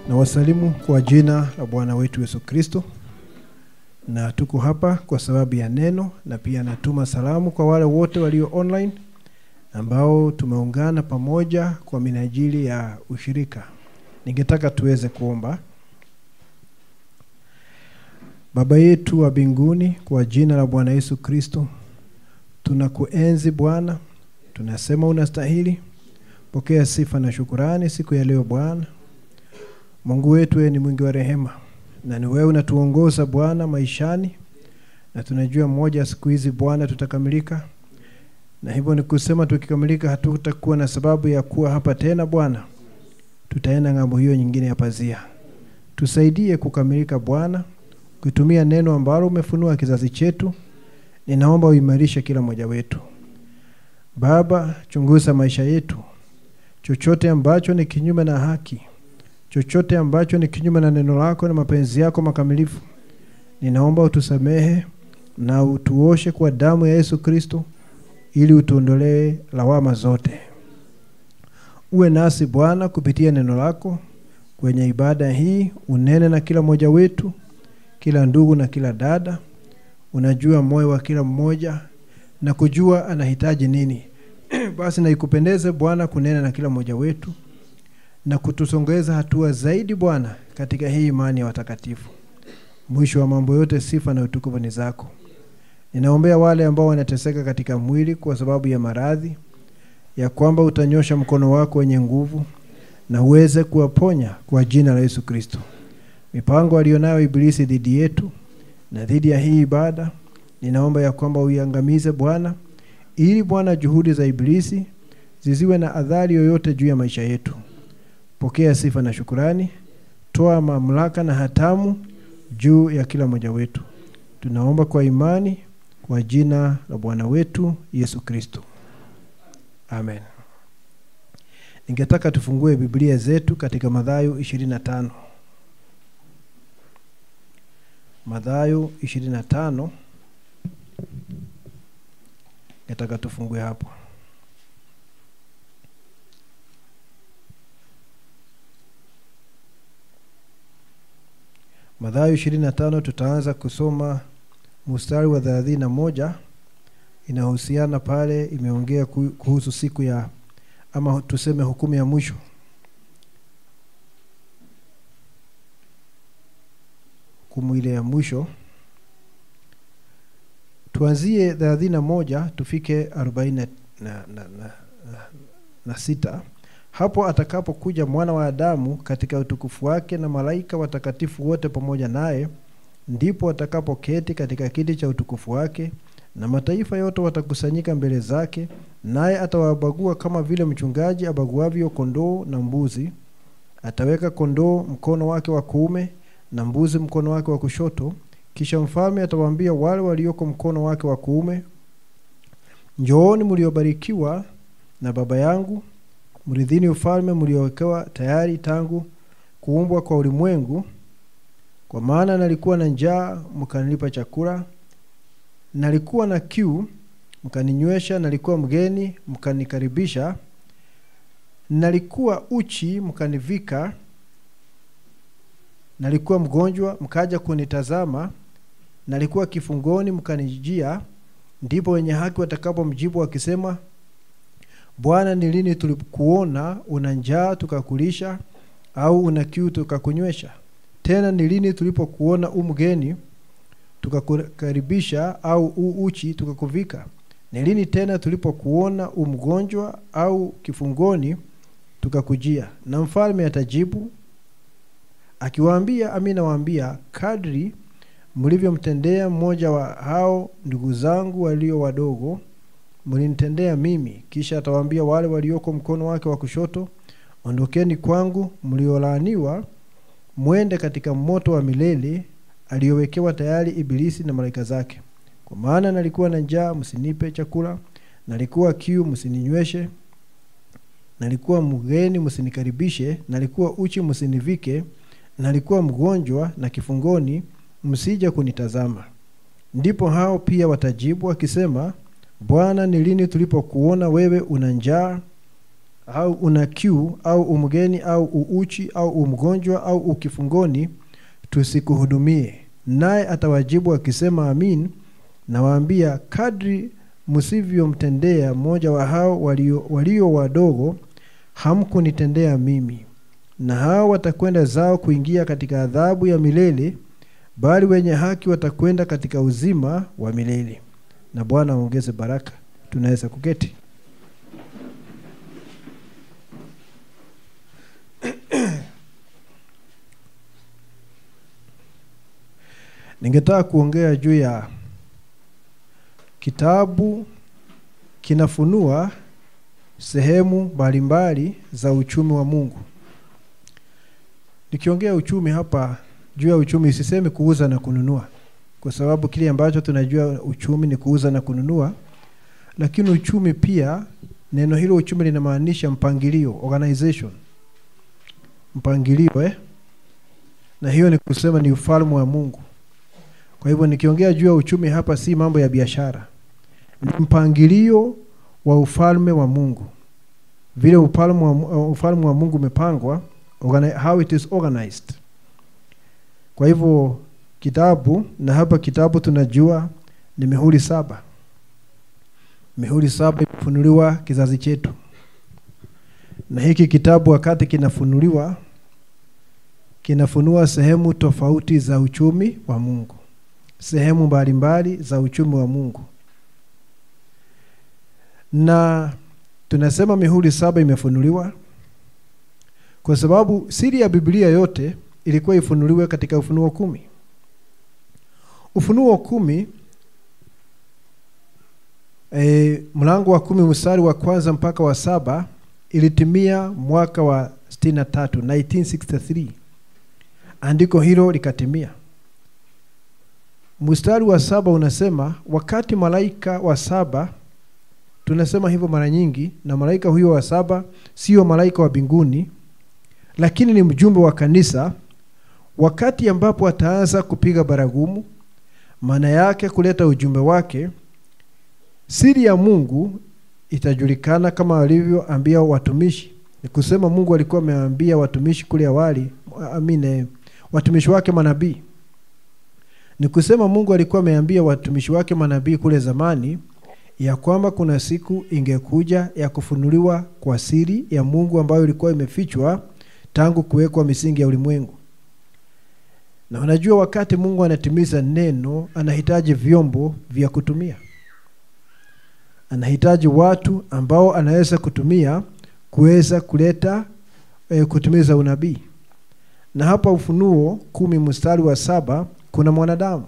Na wasalimu kwa jina la Bwana wetu Yesu Kristo. Na tuko hapa kwa sababu ya neno, na pia natuma salamu kwa wale wote walio online ambao tumeungana pamoja kwa minajili ya ushirika. Ningetaka tuweze kuomba. Baba yetu wa mbinguni, kwa jina la Bwana Yesu Kristo, tunakuenzi Bwana, tunasema unastahili. Pokea sifa na shukrani siku ya leo Bwana. Mungu wetu, wewe ni mwingi wa rehema, na ni wewe unatuongoza Bwana maishani, na tunajua mmoja siku hizi Bwana tutakamilika. Na hivyo ni kusema tukikamilika hatutakuwa na sababu ya kuwa hapa tena Bwana. Tutaenda ng'ambo hiyo nyingine ya pazia. Tusaidie kukamilika Bwana, kutumia neno ambalo umefunua kizazi chetu. Ninaomba uimarishe kila mmoja wetu. Baba, chunguza maisha yetu. Chochote ambacho ni kinyume na haki, chochote ambacho ni kinyume na neno lako na mapenzi yako makamilifu, ninaomba utusamehe na utuoshe kwa damu ya Yesu Kristo, ili utuondolee lawama zote. Uwe nasi Bwana kupitia neno lako kwenye ibada hii. Unene na kila mmoja wetu, kila ndugu na kila dada. Unajua moyo wa kila mmoja na kujua anahitaji nini. Basi na ikupendeze Bwana kunena na kila mmoja wetu na kutusongeza hatua zaidi Bwana katika hii imani ya watakatifu. Mwisho wa mambo yote sifa na utukufu ni zako. Ninaombea wale ambao wanateseka katika mwili kwa sababu ya maradhi, ya kwamba utanyosha mkono wako wenye nguvu na uweze kuwaponya kwa jina la Yesu Kristo. Mipango alionayo ibilisi dhidi yetu na dhidi ya hii ibada, ninaomba ya kwamba uiangamize Bwana, ili Bwana juhudi za ibilisi zisiwe na adhari yoyote juu ya maisha yetu. Pokea sifa na shukrani, toa mamlaka na hatamu juu ya kila mmoja wetu. Tunaomba kwa imani kwa jina la Bwana wetu Yesu Kristo. Amen. Ningetaka tufungue Biblia zetu katika Mathayo 25. Mathayo 25. Nataka tufungue hapo. Mathayo 25 tutaanza kusoma mstari wa 31. Inahusiana pale, imeongea kuhusu siku ya, ama tuseme hukumu ya mwisho. Hukumu ile ya mwisho. Tuanzie 31 tufike 46. Hapo atakapokuja mwana wa Adamu katika utukufu wake na malaika watakatifu wote pamoja naye, ndipo atakapoketi katika kiti cha utukufu wake, na mataifa yote watakusanyika mbele zake, naye atawabagua kama vile mchungaji abaguavyo kondoo na mbuzi. Ataweka kondoo mkono wake wa kuume na mbuzi mkono wake wa kushoto. Kisha mfalme atawaambia wale walioko mkono wake wa kuume, njooni mliobarikiwa na Baba yangu, mridhini ufalme mliowekewa tayari tangu kuumbwa kwa ulimwengu. Kwa maana nalikuwa na njaa mkanilipa chakula, nalikuwa na kiu mkaninywesha, nalikuwa mgeni mkanikaribisha, nalikuwa uchi mkanivika, nalikuwa mgonjwa mkaja kunitazama, nalikuwa kifungoni mkanijia. Ndipo wenye haki watakapomjibu wakisema, Bwana, ni lini tulikuona una njaa tukakulisha, au una kiu tukakunywesha? Tena ni lini tulipokuona mgeni tukakukaribisha, au uchi tukakuvika? Ni lini tena tulipokuona mgonjwa au kifungoni tukakujia? Na mfalme atajibu akiwaambia, amina waambia, kadri mlivyomtendea mmoja wa hao ndugu zangu walio wadogo, mlinitendea mimi. Kisha atawaambia wale walioko mkono wake wa kushoto, ondokeni kwangu mliolaaniwa, mwende katika moto wa milele aliowekewa tayari ibilisi na malaika zake. Kwa maana nalikuwa na njaa msinipe chakula, nalikuwa kiu msininyweshe, nalikuwa mgeni msinikaribishe, nalikuwa uchi msinivike, nalikuwa mgonjwa na kifungoni msije kunitazama. Ndipo hao pia watajibu wakisema, Bwana, ni lini tulipokuona wewe una njaa au una kiu au umgeni au uuchi au umgonjwa au ukifungoni, tusikuhudumie? Naye atawajibu akisema, amin, nawaambia, kadri msivyomtendea mmoja wa hao walio wadogo, hamkunitendea mimi. Na hao watakwenda zao kuingia katika adhabu ya milele, bali wenye haki watakwenda katika uzima wa milele. Na Bwana aongeze baraka. Tunaweza kuketi. Ningetaka kuongea juu ya kitabu kinafunua sehemu mbalimbali za uchumi wa Mungu. Nikiongea uchumi hapa, juu ya uchumi sisemi kuuza na kununua, kwa sababu kile ambacho tunajua uchumi ni kuuza na kununua. Lakini uchumi pia, neno hilo uchumi linamaanisha mpangilio, organization. Mpangilio na hiyo ni kusema ni ufalme wa Mungu. Kwa hivyo nikiongea juu ya uchumi hapa si mambo ya biashara. Ni mpangilio wa ufalme wa Mungu. Vile ufalme wa Mungu umepangwa, how it is organized. Kwa hivyo kitabu, na hapa kitabu tunajua ni mihuri 7. Mihuri 7 imefunuliwa kizazi chetu. Na hiki kitabu wakati kinafunuliwa, kinafunua sehemu tofauti za uchumi wa Mungu. Sehemu mbalimbali za uchumi wa Mungu. Na tunasema mihuri 7 imefunuliwa kwa sababu siri ya Biblia yote ilikuwa ifunuliwe katika Ufunuo 10. Ufunuo 10 mlango wa 10 mstari wa kwanza mpaka wa 7 ilitimia mwaka wa 63, 1963. Andiko hilo likatimia. Mstari wa 7 unasema, wakati malaika wa 7, tunasema hivyo mara nyingi, na malaika huyo wa 7 sio malaika wa mbinguni, lakini ni mjumbe wa kanisa, wakati ambapo ataanza kupiga baragumu, maana yake kuleta ujumbe wake, siri ya Mungu itajulikana kama alivyoambia watumishi. Ni kusema Mungu alikuwa ameambia watumishi kule awali, watumishi wake manabii. Ni kusema Mungu alikuwa ameambia watumishi wake manabii kule zamani ya kwamba kuna siku ingekuja ya kufunuliwa kwa siri ya Mungu ambayo ilikuwa imefichwa tangu kuwekwa misingi ya ulimwengu. Na unajua wakati Mungu anatimiza neno, anahitaji vyombo vya kutumia. Anahitaji watu ambao anaweza kutumia kuweza kuleta kutimiza unabii. Na hapa Ufunuo 10 mstari wa 7 kuna mwanadamu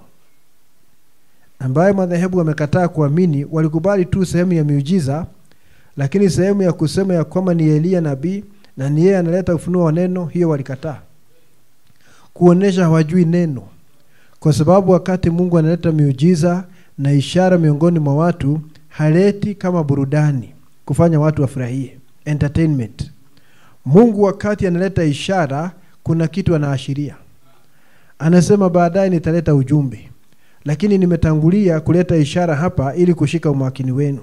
ambaye madhehebu wamekataa kuamini. Walikubali tu sehemu ya miujiza, lakini sehemu ya kusema ya kwamba ni Elia nabii na ni yeye analeta ufunuo wa neno, hiyo walikataa. Kuonesha hawajui neno. Kwa sababu wakati Mungu analeta miujiza na ishara miongoni mwa watu, haleti kama burudani kufanya watu wafurahie, entertainment. Mungu wakati analeta ishara, kuna kitu anaashiria. Anasema baadaye nitaleta ujumbe, lakini nimetangulia kuleta ishara hapa ili kushika umakini wenu,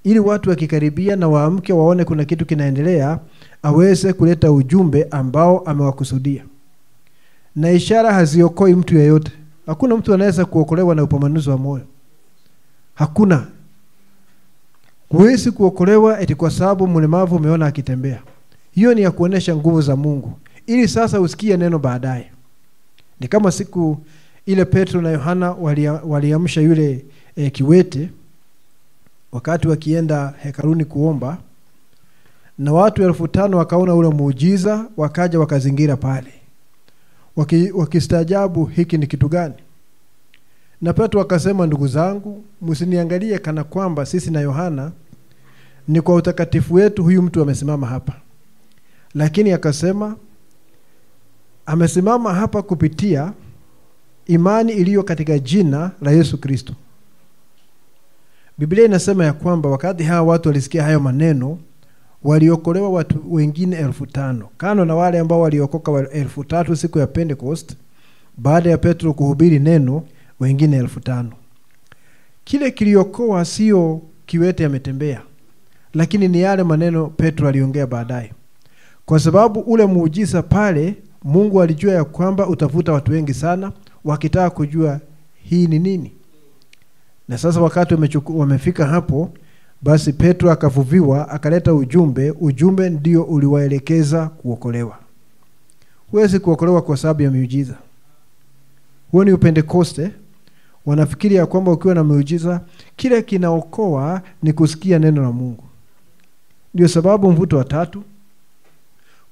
ili watu wakikaribia na waamke waone kuna kitu kinaendelea, aweze kuleta ujumbe ambao amewakusudia. Na ishara haziokoi mtu yeyote. Hakuna mtu anaweza kuokolewa na upambanuzi wa moyo. Hakuna. Huwezi kuokolewa eti kwa sababu mlemavu umeona akitembea. Hiyo ni ya kuonesha nguvu za Mungu, ili sasa usikie neno baadaye. Ni kama siku ile Petro na Yohana waliamsha yule kiwete wakati wakienda hekaluni kuomba, na watu 5,000 wakaona ule muujiza, wakaja wakazingira pale. Wakistaajabu hiki ni kitu gani? Na Petro akasema, ndugu zangu, msiniangalie kana kwamba sisi na Yohana ni kwa utakatifu wetu huyu mtu amesimama hapa. Lakini akasema amesimama hapa kupitia imani iliyo katika jina la Yesu Kristo. Biblia inasema ya kwamba wakati hawa watu walisikia hayo maneno, waliokolewa watu wengine 5,000. Kano na wale ambao waliokoka 3,000 siku ya Pentecost, baada ya Petro kuhubiri neno, wengine 5,000. Kile kiliokoa sio kiwete ametembea, lakini ni yale maneno Petro aliongea baadaye. Kwa sababu ule muujiza pale Mungu alijua ya kwamba utafuta watu wengi sana wakitaka kujua hii ni nini. Na sasa wakati wamefika hapo, basi Petro akavuviwa, akaleta ujumbe ndio uliwaelekeza kuokolewa. Huwezi kuokolewa kwa sababu ya miujiza. Huo ni Pentekoste. Wanafikiri ya kwamba ukiwa na miujiza kile kinaokoa ni kusikia neno la Mungu. Ndio sababu mvuto wa 3,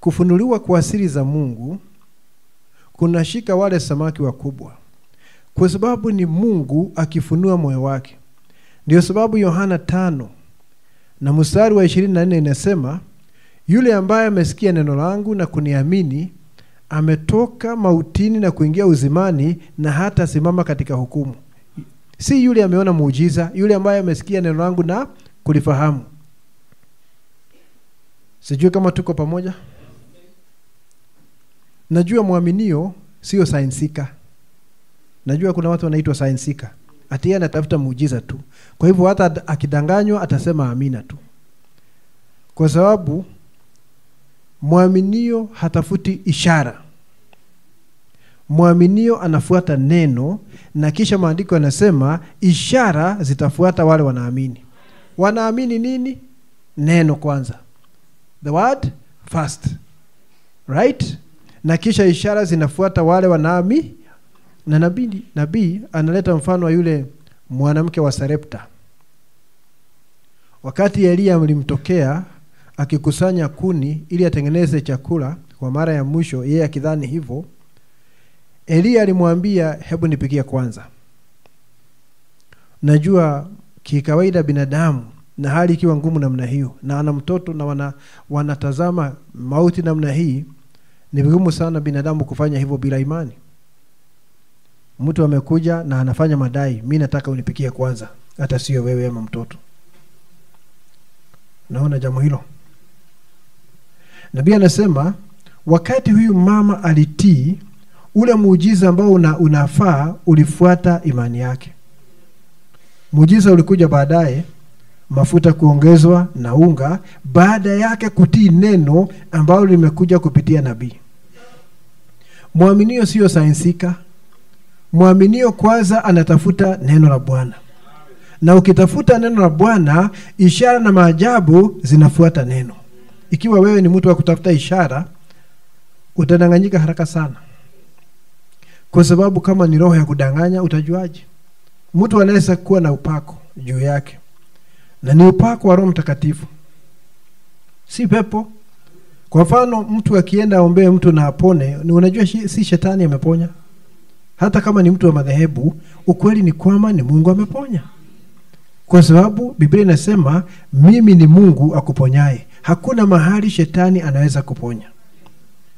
kufunuliwa kwa siri za Mungu kunashika wale samaki wakubwa, kwa sababu ni Mungu akifunua moyo wake. Ndio sababu Yohana 5 na mstari wa 24 inasema, yule ambaye amesikia neno langu na kuniamini ametoka mautini na kuingia uzimani, na hata simama katika hukumu. Si yule ameona muujiza, yule ambaye amesikia neno langu na kulifahamu. Sijui kama tuko pamoja. Najua muaminio sio sainsika. Najua kuna watu wanaitwa sainsika. Ati yeye anatafuta muujiza tu. Kwa hivyo hata akidanganywa atasema amina tu. Kwa sababu muaminio hatafuti ishara. Muaminio anafuata neno, na kisha maandiko yanasema ishara zitafuata wale wanaamini. Wanaamini nini? Neno kwanza. The word first. Right? Na kisha ishara zinafuata wale wanaamini. Na nabii analeta mfano wa yule mwanamke wa Sarepta. Wakati Elia alimtokea akikusanya kuni ili atengeneze chakula kwa mara ya mwisho, yeye akidhani hivyo, Elia alimwambia, hebu nipikie kwanza. Najua kikawaida binadamu, na hali ikiwa ngumu namna hiyo, na ana mtoto na wanatazama mauti namna hii, ni vigumu sana binadamu kufanya hivyo bila imani. Mtu amekuja na anafanya madai, mimi nataka unipikie kwanza, hata sio wewe ama mtoto. Naona jambo hilo. Nabii anasema wakati huyu mama alitii, ule muujiza ambao unafaa ulifuata imani yake. Muujiza ulikuja baadaye, mafuta kuongezwa na unga, baada yake kutii neno ambalo limekuja kupitia nabii. Muaminio sio sainsika. Muaminio kwanza anatafuta neno la Bwana. Na ukitafuta neno la Bwana, ishara na maajabu zinafuata neno. Ikiwa wewe ni mtu wa kutafuta ishara, utadanganyika haraka sana. Kwa sababu kama ni roho ya kudanganya, utajuaje? Mtu anaweza kuwa na upako juu yake, na ni upako wa Roho Mtakatifu, si pepo. Kwa mfano, mtu akienda aombee mtu na apone, ni unajua si shetani ameponya. Hata kama ni mtu wa madhehebu, ukweli ni kwamba ni Mungu ameponya. Kwa sababu Biblia inasema mimi ni Mungu akuponyaye. Hakuna mahali shetani anaweza kuponya.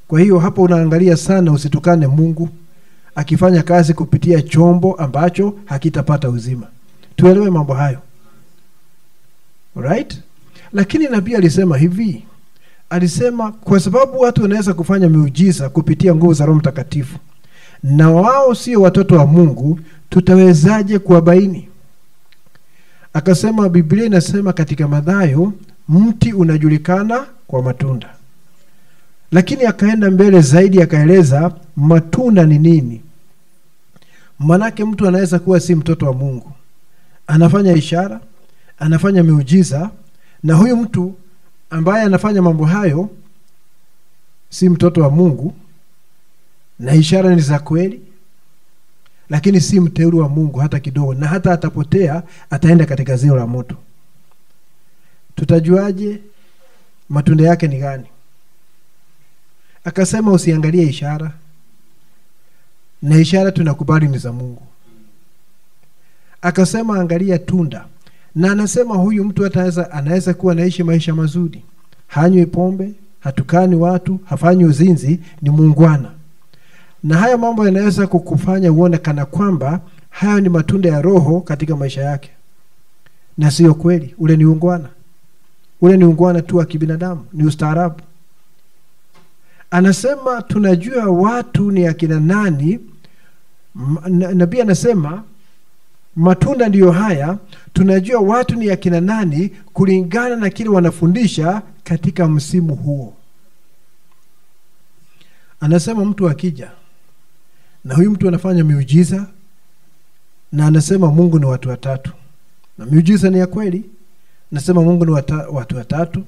Kwa hiyo hapo unaangalia sana usitukane Mungu akifanya kazi kupitia chombo ambacho hakitapata uzima. Tuelewe mambo hayo. Alright? Lakini nabii alisema hivi. Alisema kwa sababu watu wanaweza kufanya miujiza kupitia nguvu za Roho Mtakatifu, na wao sio watoto wa Mungu, tutawezaje kuwabaini? Akasema Biblia inasema katika Mathayo, mti unajulikana kwa matunda. Lakini akaenda mbele zaidi akaeleza matunda ni nini. Manake mtu anaweza kuwa si mtoto wa Mungu, anafanya ishara, anafanya miujiza, na huyu mtu ambaye anafanya mambo hayo si mtoto wa Mungu, na ishara ni za kweli, lakini si mteule wa Mungu hata kidogo, na hata atapotea, ataenda katika ziwa la moto. Tutajuaje matunda yake ni gani? Akasema usiangalie ishara, na ishara tunakubali ni za Mungu. Akasema angalia tunda. Na anasema huyu mtu anaweza kuwa anaishi maisha mazuri, hanywi pombe, hatukani watu, hafanyi uzinzi, ni muungwana. Na haya mambo yanaweza kukufanya uone kana kwamba haya ni matunda ya roho katika maisha yake. Na sio kweli, ule ni ungwana. Ule ni ungwana tu wa kibinadamu, ni ustaarabu. Anasema tunajua watu ni akina nani. Nabii anasema Matunda ndiyo haya, tunajua watu ni akina nani kulingana na kile wanafundisha katika msimu huo. Anasema mtu akija na huyu mtu anafanya miujiza na anasema Mungu ni watu watatu, na miujiza ni ya kweli, anasema Mungu ni watu watatu,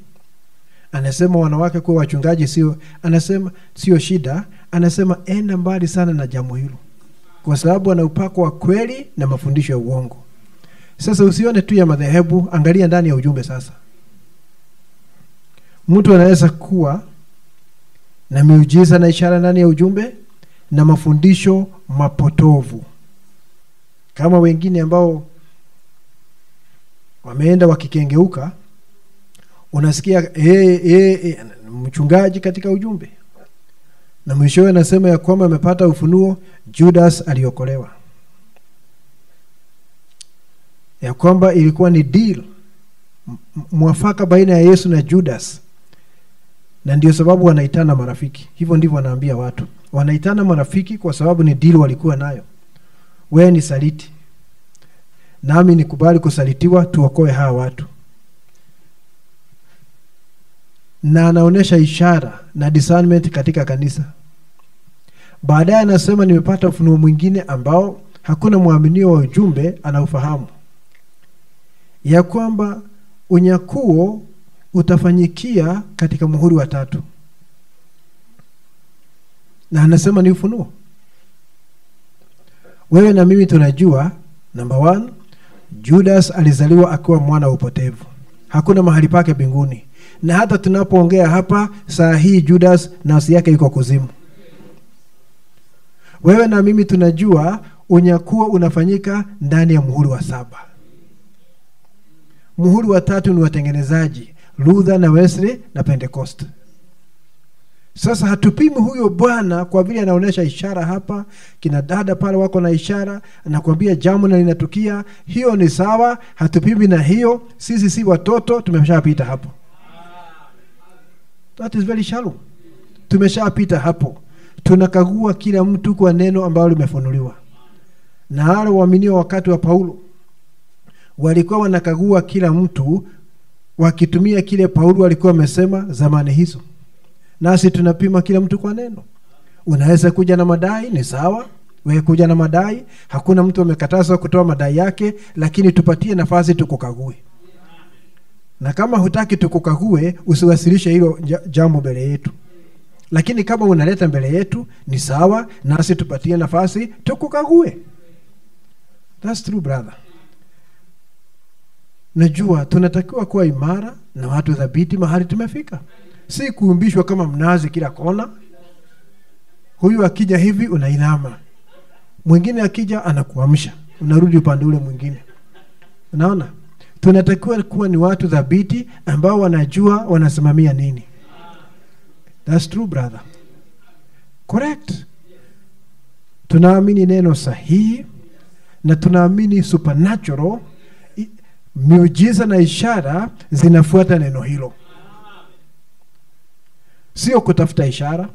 anasema wanawake kuwa wachungaji anasema sio shida, anasema enda mbali sana na jambo hilo, kwa sababu ana upako wa kweli na mafundisho ya uongo. Sasa usione tu ya madhehebu, angalia ndani ya ujumbe. Sasa mtu anaweza kuwa na miujiza na ishara ndani ya ujumbe na mafundisho mapotovu, kama wengine ambao wameenda wakikengeuka. Unasikia mchungaji katika ujumbe, na mwishowe anasema ya kwamba amepata ufunuo Judas aliokolewa, ya kwamba ilikuwa ni deal, mwafaka baina ya Yesu na Judas, na ndio sababu wanaitana marafiki. Hivyo ndivyo wanaambia watu, wanaitana marafiki kwa sababu ni deal walikuwa nayo. Wewe ni saliti, nami nikubali kusalitiwa, tuokoe hawa watu. Na anaonesha ishara na discernment katika kanisa. Baadaye anasema nimepata ufunuo mwingine ambao hakuna muaminio wa ujumbe anaufahamu, ya kwamba unyakuo utafanyikia katika muhuri wa 3. Na anasema ni ufunuo. Wewe na mimi tunajua, number 1, Judas alizaliwa akiwa mwana wa upotevu. Hakuna mahali pake mbinguni. Na hata tunapoongea hapa saa hii Judas nafsi yake iko kuzimu. Wewe na mimi tunajua unyakuo unafanyika ndani ya muhuri wa 7. Muhuri wa 3 ni watengenezaji, Luther na Wesley na Pentecost. Sasa hatupimi huyo bwana kwa vile anaonesha ishara hapa, kina dada pale wako na ishara, anakuambia jambo na linatukia, hiyo ni sawa, hatupimi na hiyo, sisi si watoto, tumeshapita hapo. That is very shallow. Tumeshapita hapo. Tunakagua kila mtu kwa neno ambalo limefunuliwa. Na wale waaminio wakati wa Paulo walikuwa wanakagua kila mtu wakitumia kile Paulo alikuwa amesema zamani hizo. Nasi tunapima kila mtu kwa neno. Unaweza kuja na madai, ni sawa. Wewe kuja na madai, hakuna mtu amekatazwa kutoa madai yake, lakini tupatie nafasi tukukague. Na kama hutaki tukukague, usiwasilishe hilo jambo mbele yetu. Lakini kama unaleta mbele yetu, ni sawa, nasi tupatie nafasi tukukague. That's true, brother. Najua tunatakiwa kuwa imara na watu thabiti mahali tumefika. Si kuumbishwa kama mnazi kila kona. Huyu akija hivi unainama, mwingine akija anakuamsha, unarudi upande ule mwingine. Unaona? Tunatakiwa kuwa ni watu thabiti ambao wanajua wanasimamia nini. That's true, brother. Correct. Tunaamini neno sahihi na tunaamini supernatural, miujiza na ishara zinafuata neno hilo. Sio kutafuta ishara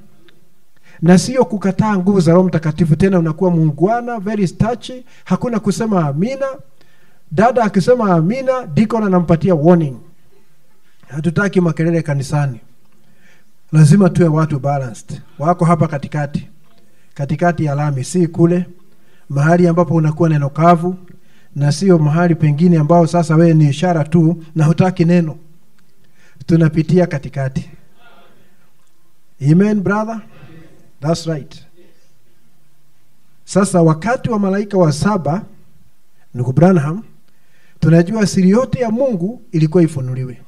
na sio kukataa nguvu za Roho Mtakatifu. Tena unakuwa muungwana, very touchy, hakuna kusema amina. Dada akisema amina, deacon anampatia warning. Hatutaki makelele kanisani. Lazima tuwe watu balanced. Wako hapa katikati. Katikati ya lami, si kule mahali ambapo unakuwa neno kavu, na sio mahali pengine ambao sasa wewe ni ishara tu na hutaki neno. Tunapitia katikati. Amen, brother. That's right. Sasa wakati wa malaika wa 7, ndugu Branham, tunajua siri yote ya Mungu ilikuwa ifunuliwe.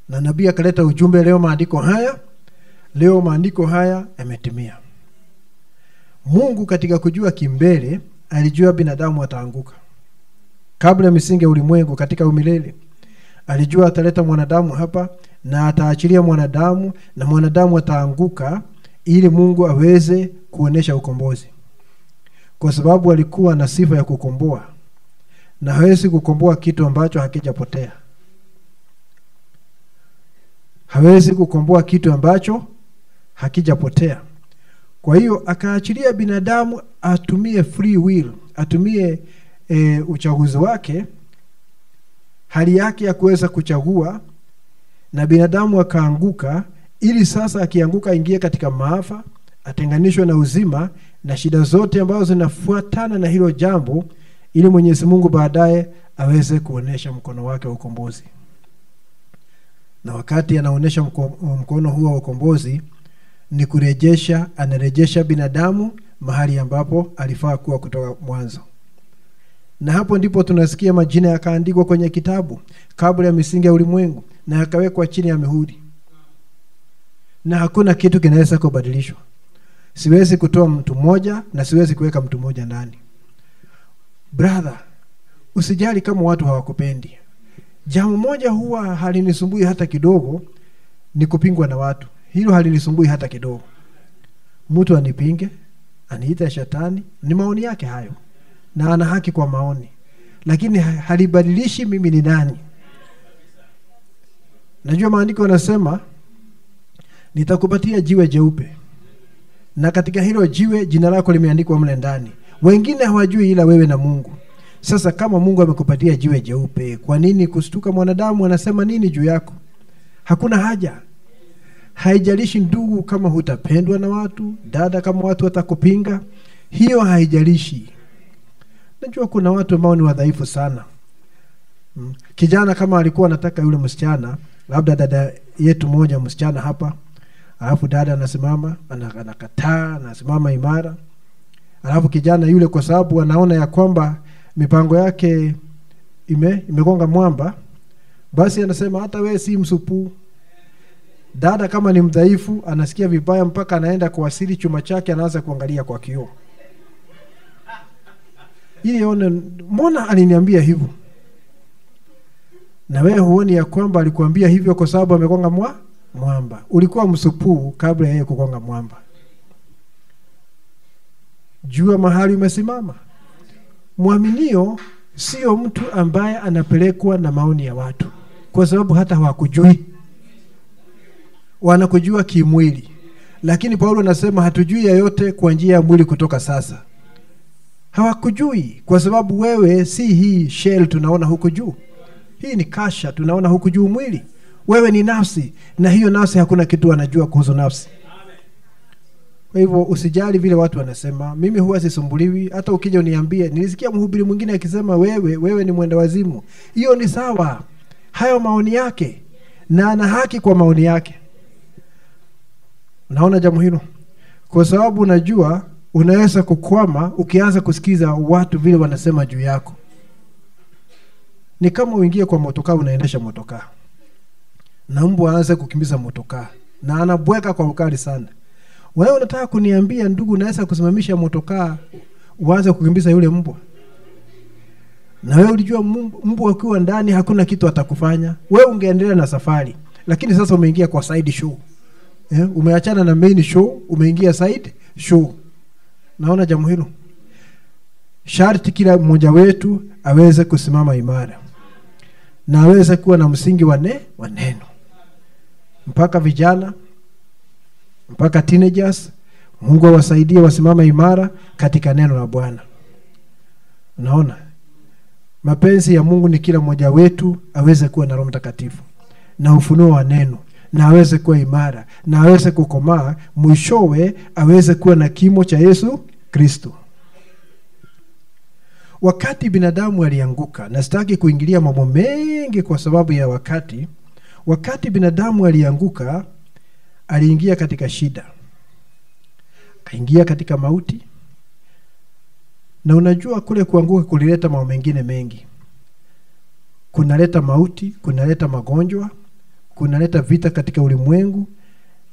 Na nabii akaleta ujumbe, leo maandiko haya yametimia. Mungu katika kujua kimbele alijua binadamu ataanguka. Kabla ya misingi ya ulimwengu, katika umilele alijua ataleta mwanadamu hapa na ataachilia mwanadamu, na mwanadamu ataanguka ili Mungu aweze kuonesha ukombozi. Kwa sababu alikuwa na sifa ya kukomboa, na hawezi kukomboa kitu ambacho hakijapotea. Hawezi kukomboa kitu ambacho hakijapotea. Kwa hiyo akaachilia binadamu atumie free will, atumie uchaguzi wake, hali yake ya kuweza kuchagua, na binadamu akaanguka, ili sasa akianguka ingie katika maafa, atenganishwe na uzima na shida zote ambazo zinafuatana na hilo jambo, ili Mwenyezi Mungu baadaye aweze kuonesha mkono wake wa ukombozi. Na wakati anaonesha mkono huo wa ukombozi, ni kurejesha, anarejesha binadamu mahali ambapo alifaa kuwa kutoka mwanzo. Na hapo ndipo tunasikia majina yakaandikwa kwenye kitabu kabla ya misingi ya ulimwengu, na yakawekwa chini ya mihuri. Na hakuna kitu kinaweza kubadilishwa. Siwezi kutoa mtu mmoja na siwezi kuweka mtu mmoja ndani. Brother, usijali kama watu hawakupendi. Jambo moja huwa halinisumbui hata kidogo, ni kupingwa na watu. Hilo halinisumbui hata kidogo. Mtu anipinge, aniite shetani, ni maoni yake hayo, na ana haki kwa maoni, lakini halibadilishi mimi ni nani. Najua maandiko yanasema nitakupatia jiwe jeupe, na katika hilo jiwe jina lako limeandikwa mle ndani. Wengine hawajui ila wewe na Mungu. Sasa kama Mungu amekupatia jiwe jeupe, kwa nini kustuka mwanadamu anasema nini juu yako? Hakuna haja. Haijalishi ndugu kama hutapendwa na watu, dada kama watu watakupinga, hiyo haijalishi. Najua kuna watu ambao ni wadhaifu sana. Kijana kama alikuwa anataka yule msichana, labda dada yetu moja msichana hapa, alafu dada anasimama, anakataa, anasimama imara. Alafu kijana yule kwa sababu anaona ya kwamba mipango yake imegonga mwamba, basi anasema hata wewe si msupu. Dada kama ni mdhaifu, anasikia vibaya mpaka anaenda kuwasili chuma chake, anaanza kuangalia kwa kioo. Ili aone, mbona aliniambia hivyo? Na wewe huoni ya kwamba alikuambia hivyo kwa sababu amegonga mwamba? Ulikuwa msupu kabla yeye kugonga mwamba. Jua mahali umesimama. Mwaminio sio mtu ambaye anapelekwa na maoni ya watu, kwa sababu hata hawakujui. Wanakujua kimwili, lakini Paulo anasema hatujui yote kwa njia ya mwili kutoka sasa. Hawakujui kwa sababu wewe si hii shell tunaona huku juu. Hii ni kasha tunaona huku juu mwili. Wewe ni nafsi, na hiyo nafsi hakuna kitu anajua kuhusu nafsi. Kwa hivyo usijali vile watu wanasema. Mimi huwa sisumbuliwi. Hata ukija uniambie, nilisikia mhubiri mwingine akisema wewe ni mwenda wazimu. Hiyo ni sawa. Hayo maoni yake, na ana haki kwa maoni yake. Naona jambo hilo. Kwa sababu unajua unaweza kukwama ukianza kusikiza watu vile wanasema juu yako. Ni kama uingie kwa motokaa, unaendesha motokaa, na mbwa aanze kukimbiza motokaa, na anabweka kwa ukali sana. Wewe unataka kuniambia ndugu naweza kusimamisha motokaa uanze kukimbiza yule mbwa? Na wewe ulijua mbwa ukiwa ndani hakuna kitu atakufanya. Wewe ungeendelea na safari, lakini sasa umeingia kwa side show. Umeachana na main show, umeingia side show. Naona jambo hilo. Sharti kila mmoja wetu aweze kusimama imara, na aweze kuwa na msingi wa neno. Mpaka vijana, mpaka teenagers, Mungu awasaidie wasimama imara katika neno la Bwana. Unaona? Mapenzi ya Mungu ni kila mmoja wetu aweze kuwa na Roho Mtakatifu na ufunuo wa neno, na aweze kuwa imara, na aweze kukomaa, mwishowe aweze kuwa na kimo cha Yesu Kristo. Wakati binadamu alianguka, na sitaki kuingilia mambo mengi kwa sababu ya wakati binadamu alianguka, aliingia katika shida, akaingia katika mauti. Na unajua kule kuanguka kulileta mambo mengine mengi. Kunaleta mauti, kunaleta magonjwa, kunaleta vita katika ulimwengu,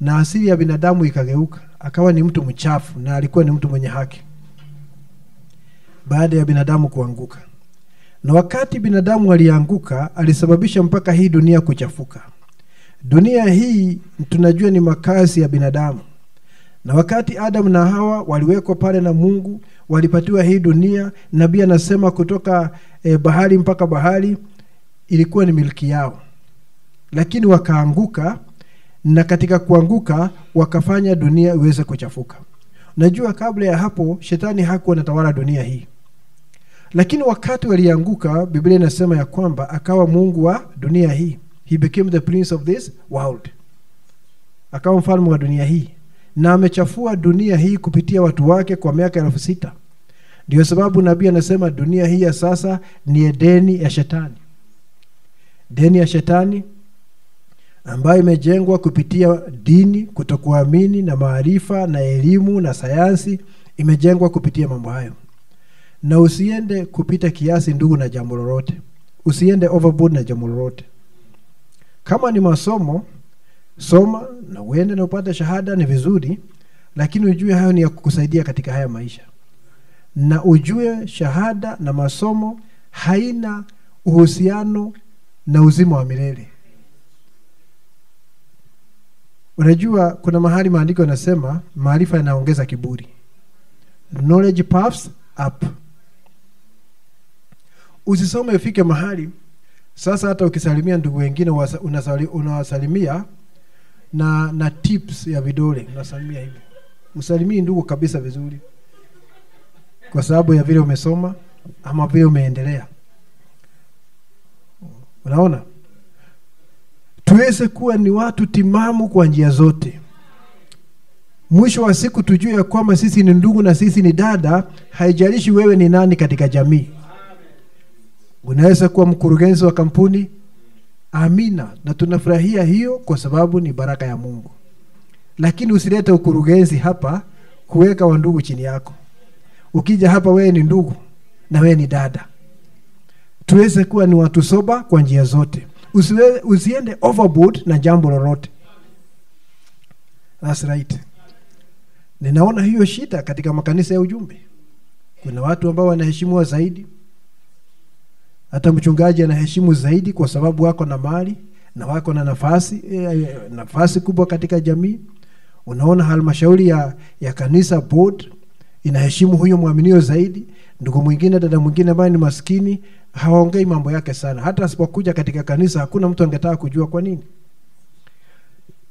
na asili ya binadamu ikageuka, akawa ni mtu mchafu na alikuwa ni mtu mwenye haki baada ya binadamu kuanguka. Na wakati binadamu alianguka, alisababisha mpaka hii dunia kuchafuka. Dunia hii tunajua ni makazi ya binadamu. Na wakati Adam na Hawa waliwekwa pale na Mungu, walipatiwa hii dunia, nabii anasema kutoka bahari mpaka bahari ilikuwa ni milki yao. Lakini wakaanguka, na katika kuanguka wakafanya dunia iweze kuchafuka. Najua kabla ya hapo shetani hakuwa anatawala dunia hii. Lakini wakati walianguka, Biblia inasema ya kwamba akawa mungu wa dunia hii. He became the prince of this world. Akawa mfalme wa dunia hii. Na amechafua dunia hii kupitia watu wake kwa miaka 6,000. Ndio sababu nabii anasema dunia hii ya sasa ni Edeni ya shetani. Edeni ya shetani ambayo imejengwa kupitia dini, kutokuamini na maarifa na elimu na sayansi, imejengwa kupitia mambo hayo. Na usiende kupita kiasi ndugu na jambo lolote. Usiende overboard na jambo lolote. Kama ni masomo, soma na uende na upate shahada ni vizuri, lakini ujue hayo ni ya kukusaidia katika haya maisha. Na ujue shahada na masomo haina uhusiano na uzima wa milele. Unajua kuna mahali maandiko yanasema maarifa yanaongeza kiburi. Knowledge puffs up. Usisome ufike mahali sasa hata ukisalimia ndugu wengine unawasalimia na tips ya vidole, unasalimia hivi. Msalimii ndugu kabisa vizuri, kwa sababu ya vile umesoma ama vile umeendelea. Unaona? Tuweze kuwa ni watu timamu kwa njia zote. Mwisho wa siku tujue ya kwamba sisi ni ndugu na sisi ni dada, haijalishi wewe ni nani katika jamii. Unaweza kuwa mkurugenzi wa kampuni, amina, na tunafurahia hiyo kwa sababu ni baraka ya Mungu. Lakini usilete ukurugenzi hapa kuweka wa ndugu chini yako. Ukija hapa wewe ni ndugu na wewe ni dada. Tuweze kuwa ni watu soba kwa njia zote. Usiende overboard na jambo lolote. That's right. Ninaona hiyo shida katika makanisa ya ujumbe. Kuna watu ambao wanaheshimiwa zaidi. Hata mchungaji anaheshimu zaidi kwa sababu wako na mali na wako na nafasi kubwa katika jamii. Unaona halmashauri ya kanisa board inaheshimu huyo muaminio zaidi. Ndugu mwingine, dada mwingine ambaye ni maskini hawaongei mambo yake sana. Hata asipokuja katika kanisa hakuna mtu angetaka kujua kwa nini.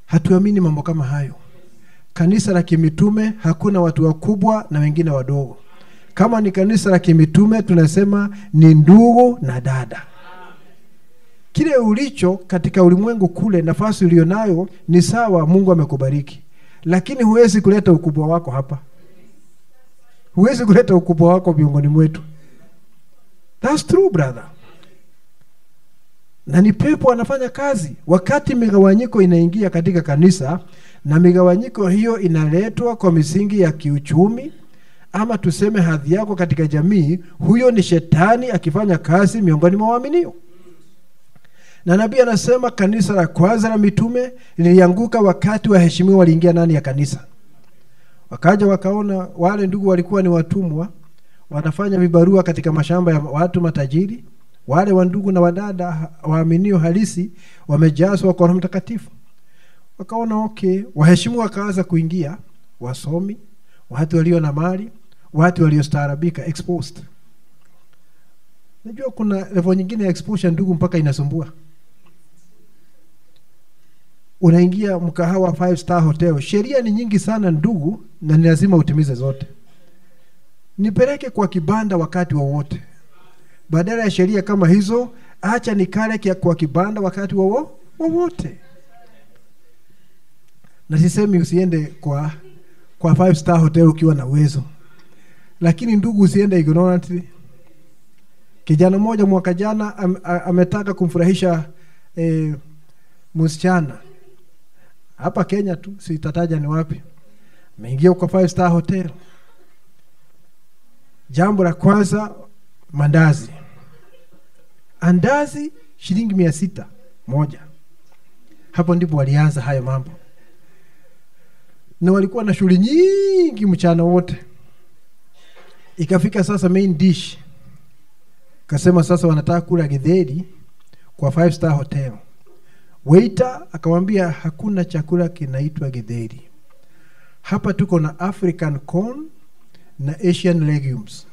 Hatuamini mambo kama hayo. Kanisa la kimitume hakuna watu wakubwa na wengine wadogo. Kama ni kanisa la kimitume tunasema ni ndugu na dada. Kile ulicho katika ulimwengu kule, nafasi ulionayo ni sawa, Mungu amekubariki. Lakini huwezi kuleta ukubwa wako hapa. Huwezi kuleta ukubwa wako miongoni mwetu. That's true, brother. Na ni pepo anafanya kazi. Wakati migawanyiko inaingia katika kanisa, na migawanyiko hiyo inaletwa kwa misingi ya kiuchumi, ama tuseme hadhi yako katika jamii, huyo ni shetani akifanya kazi miongoni mwa waaminio. Na nabii anasema kanisa la kwanza la mitume lilianguka wakati waheshimiwa waliingia ndani ya kanisa. Wakaja wakaona wale ndugu walikuwa ni watumwa, wanafanya vibarua katika mashamba ya watu matajiri. Wale wa ndugu na wadada waaminio halisi wamejazwa kwa Roho Mtakatifu. Wakaona okay, waheshimiwa wakaanza kuingia, wasomi, watu walio na mali, watu waliostaarabika, exposed. Najua kuna level nyingine ya exposure ndugu mpaka inasumbua. Unaingia mkahawa 5-star hotel, sheria ni nyingi sana ndugu, na ni lazima utimize zote. Nipeleke kwa kibanda wakati wowote. Badala ya sheria kama hizo, acha nikale kwa kibanda wakati wowote. Na sisemi usiende kwa 5-star hotel ukiwa na uwezo. Lakini ndugu usiende ignorantly. Kijana mmoja mwaka jana ametaka kumfurahisha msichana. Hapa Kenya tu, sitataja ni wapi. Ameingia kwa 5-star hotel. Jambo la kwanza, mandazi. Andazi shilingi 600 moja. Hapo ndipo walianza hayo mambo. Na walikuwa na shughuli nyingi mchana wote. Ikafika sasa main dish. Kasema sasa wanataka kula githeri kwa 5-star hotel. Waiter akamwambia hakuna chakula kinaitwa githeri. Hapa tuko na African corn na Asian legumes.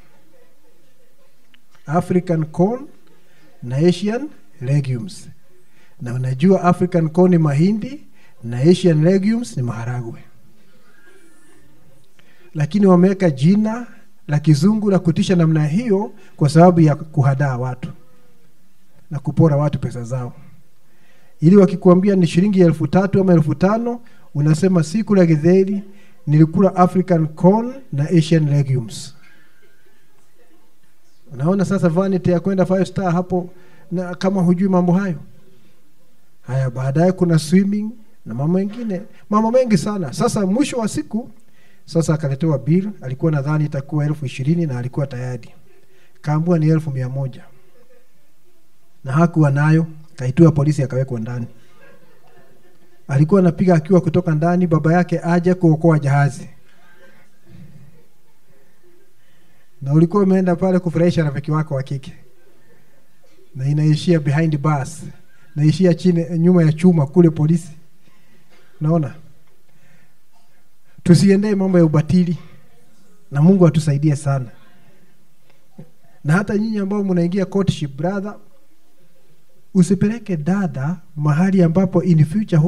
African corn na Asian legumes. Na unajua African corn ni mahindi na Asian legumes ni maharagwe. lakini wameweka jina la kizungu la kutisha namna hiyo kwa sababu ya kuhadaa watu na kupora watu pesa zao. Ili wakikuambia ni shilingi 3,000 ama 5,000, unasema siku la githeri, nilikula African corn na Asian legumes. Unaona sasa vanity ya kwenda 5 star hapo, na kama hujui mambo hayo. Haya, baadaye kuna swimming na mambo mengi sana. Sasa mwisho wa siku, sasa akaletewa bill, alikuwa nadhani itakuwa 20,000 na alikuwa tayari. Kaambiwa ni 1,100. Na hakuwa nayo, kaitwa polisi akawekwa ndani. Alikuwa anapiga akiwa kutoka ndani, baba yake aje kuokoa jahazi. Na ulikuwa umeenda pale kufurahisha rafiki wako wa kike. Na inaishia behind bars. Naishia chini nyuma ya chuma kule polisi. Naona. Tusiendee mambo ya ubatili. Na Mungu atusaidie sana. Na hata nyinyi ambao mnaingia courtship, brother, usipeleke dada mahali ambapo in future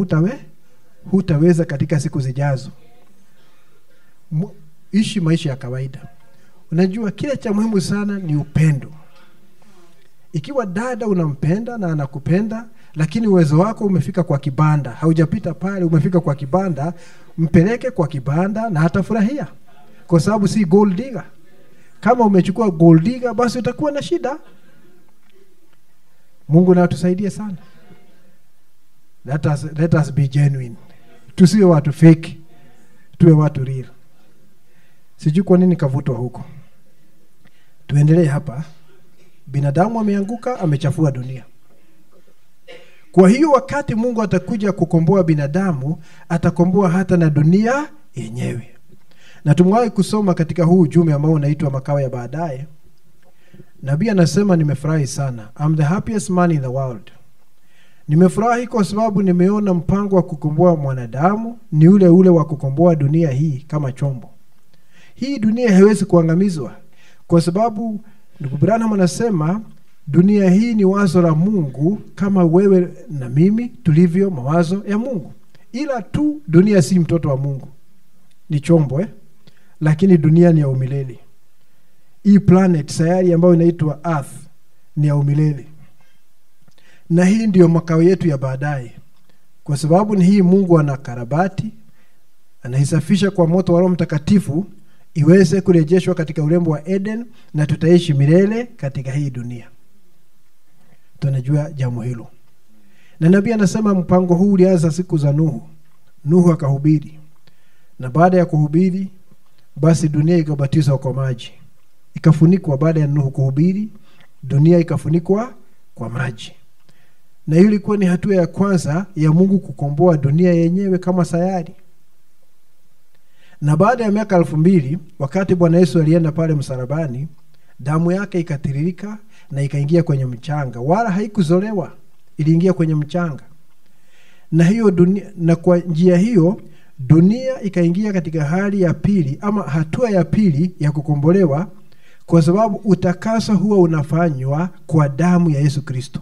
hutaweza katika siku zijazo. Ishi maisha ya kawaida. Unajua kile cha muhimu sana ni upendo. Ikiwa dada unampenda na anakupenda, lakini uwezo wako umefika kwa kibanda, haujapita pale, umefika kwa kibanda, mpeleke kwa kibanda na hatafurahia. Kwa sababu si gold digger. Kama umechukua gold digger, basi utakuwa na shida. Mungu na atusaidie sana. Let us be genuine. Tusiwe watu fake. Tuwe watu real. Sijui kwa nini kavutwa huko. Tuendelee hapa. Binadamu ameanguka, amechafua dunia. Kwa hiyo wakati Mungu atakuja kukomboa binadamu, atakomboa hata na dunia yenyewe. Na tumewahi kusoma katika huu ujumbe ambao unaitwa makao ya baadaye. Nabii anasema nimefurahi sana. I'm the happiest man in the world. Nimefurahi kwa sababu nimeona mpango wa kukomboa mwanadamu ni ule wa kukomboa dunia hii kama chombo. Hii dunia haiwezi kuangamizwa kwa sababu ndugu Branham anasema dunia hii ni wazo la Mungu kama wewe na mimi tulivyo mawazo ya Mungu. Ila tu dunia si mtoto wa Mungu. Ni chombo lakini dunia ni ya umilele. Hii planet, sayari ambayo inaitwa Earth, ni ya umilele. Na hii ndiyo makao yetu ya baadaye. Kwa sababu ni hii Mungu anakarabati, anaisafisha kwa moto wa Roho Mtakatifu iweze kurejeshwa katika urembo wa Eden na tutaishi milele katika hii dunia. Tunajua jambo hilo. Na nabii anasema mpango huu ulianza siku za Nuhu. Nuhu akahubiri. Na baada ya kuhubiri, basi dunia ikabatizwa kwa maji. Ikafunikwa baada ya Nuhu kuhubiri, dunia ikafunikwa kwa maji. Na hiyo ilikuwa ni hatua ya kwanza ya Mungu kukomboa dunia yenyewe kama sayari. Na baada ya miaka 2000, wakati Bwana Yesu alienda pale msalabani, damu yake ikatiririka na ikaingia kwenye mchanga, wala haikuzolewa, iliingia kwenye mchanga. Na hiyo dunia, na kwa njia hiyo dunia ikaingia katika hali ya pili ama hatua ya pili ya kukombolewa, kwa sababu utakaso huwa unafanywa kwa damu ya Yesu Kristo.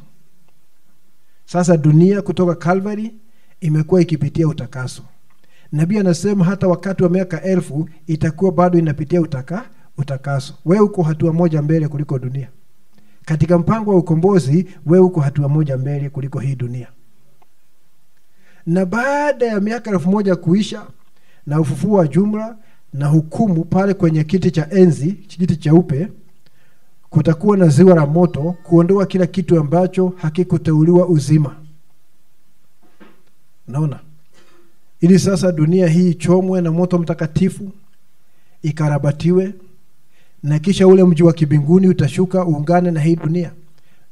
Sasa dunia kutoka Calvary imekuwa ikipitia utakaso. Nabii anasema hata wakati wa miaka 1000 itakuwa bado inapitia utakaso. Wewe uko hatua moja mbele kuliko dunia. Katika mpango wa ukombozi, wewe uko hatua moja mbele kuliko hii dunia. Na baada ya miaka 1000 kuisha na ufufuo wa jumla na hukumu pale kwenye kiti cha enzi, kiti cheupe, kutakuwa na ziwa la moto kuondoa kila kitu ambacho hakikuteuliwa uzima. Naona? Ili sasa dunia hii chomwe na moto mtakatifu, ikarabatiwe, na kisha ule mji wa kibinguni utashuka uungane na hii dunia.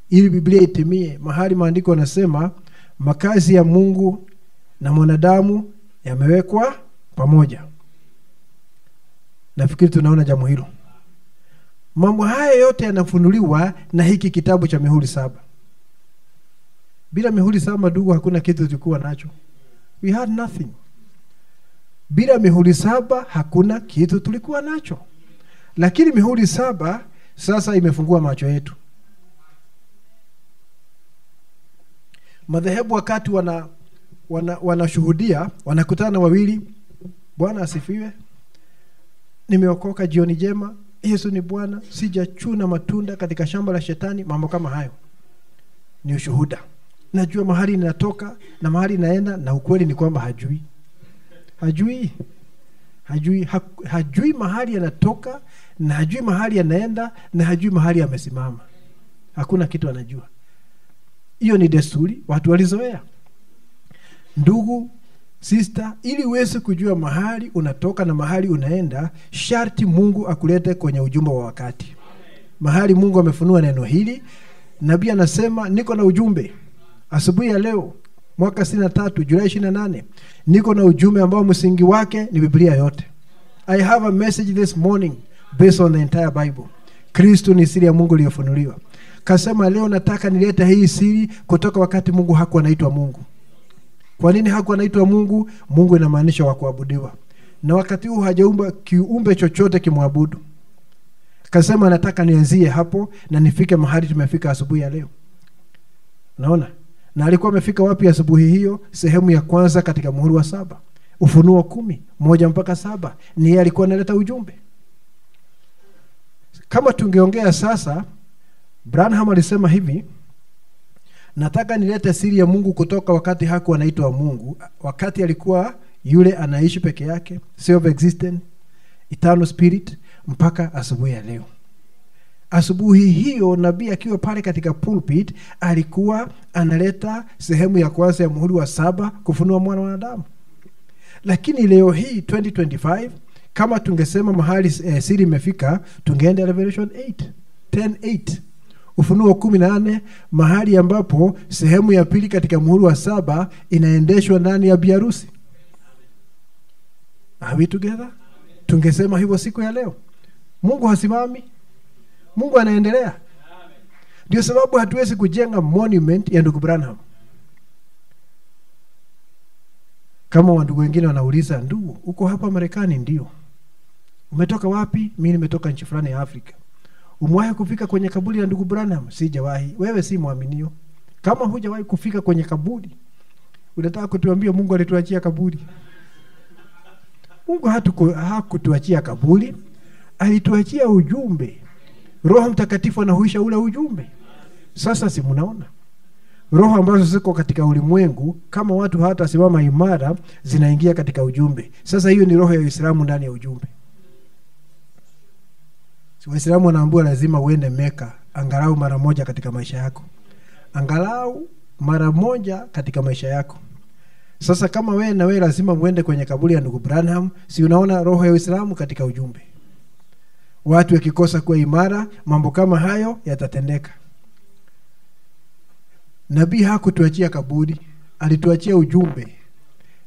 Ili Biblia itimie, mahali maandiko yanasema makazi ya Mungu na mwanadamu yamewekwa pamoja. Nafikiri tunaona jambo hilo. Mambo haya yote yanafunuliwa na hiki kitabu cha mihuri 7. Bila mihuri 7 ndugu, hakuna kitu tulikuwa nacho. We had nothing. Bila mihuri 7 hakuna kitu tulikuwa nacho. Lakini mihuri 7 sasa imefungua macho yetu. Madhehebu wakati wanashuhudia, wanakutana wawili, Bwana asifiwe, nimeokoka, jioni jema, Yesu ni Bwana, sijachuna matunda katika shamba la shetani. Mambo kama hayo ni ushuhuda. Najua mahali ninatoka na mahali naenda, na ukweli ni kwamba hajui mahali anatoka, na hajui mahali anaenda, na hajui mahali amesimama. Hakuna kitu anajua. Hiyo ni desturi watu walizoea. Ndugu, sister, ili uweze kujua mahali unatoka na mahali unaenda, sharti Mungu akulete kwenye ujumbe wa wakati. Mahali Mungu amefunua neno hili, nabii anasema niko na ujumbe. Asubuhi ya leo mwaka 63 Julai 28, niko na ujumbe ambao msingi wake ni Biblia yote. I have a message this morning based on the entire Bible. Kristo ni siri ya Mungu iliyofunuliwa. Kasema leo nataka nilete hii siri kutoka wakati Mungu hakuwa anaitwa Mungu. Kwa nini hakuwa anaitwa Mungu? Mungu inamaanisha wa kuabudiwa. Na wakati huu hajaumba kiumbe chochote kimwabudu. Kasema nataka nianzie hapo na nifike mahali tumefika asubuhi ya leo. Naona? Na alikuwa amefika wapi asubuhi hiyo? Sehemu ya kwanza katika muhuri wa 7. Ufunuo 10:1 mpaka 7. Ni yeye alikuwa analeta ujumbe. Kama tungeongea sasa, Branham alisema hivi, nataka nilete siri ya Mungu kutoka wakati hakuwa anaitwa Mungu, wakati alikuwa yule anaishi peke yake, self-existent, eternal spirit, mpaka asubuhi ya leo. Asubuhi hiyo nabii akiwa pale katika pulpit alikuwa analeta sehemu ya kwanza ya muhuri wa 7 kufunua mwana wa Adamu. Lakini leo hii 2025, kama tungesema mahali siri imefika, tungeenda Revelation 10:8. Ufunuo 18, mahali ambapo sehemu ya pili katika muhuri wa 7 inaendeshwa ndani ya biharusi. Are we together? Tungesema hivyo siku ya leo. Mungu hasimami. Mungu anaendelea. Ndio sababu hatuwezi kujenga monument ya ndugu Branham. Kama wandugu wengine wanauliza, ndugu, uko hapa Marekani? Ndio. Umetoka wapi? Mimi nimetoka nchi fulani ya Afrika. Umewahi kufika kwenye kaburi la ndugu Branham? Sijawahi. Wewe si muaminio. Kama hujawahi kufika kwenye kaburi, unataka kutuambia Mungu alituachia kaburi? Mungu hakutuachia kaburi, alituachia ujumbe. Roho Mtakatifu anahuisha ule ujumbe. Sasa si mnaona? Roho ambazo ziko katika ulimwengu, kama watu hata simama imara, zinaingia katika ujumbe. Sasa hiyo ni roho ya Uislamu ndani ya ujumbe. Waislamu wanaambiwa lazima uende Meka angalau mara moja katika maisha yako. Angalau mara moja katika maisha yako. Sasa kama wewe na wewe lazima uende kwenye kaburi ya ndugu Branham, si unaona roho ya Uislamu katika ujumbe? Watu wakikosa kuwa imara, mambo kama hayo yatatendeka. Nabii hakutuachia kaburi, alituachia ujumbe.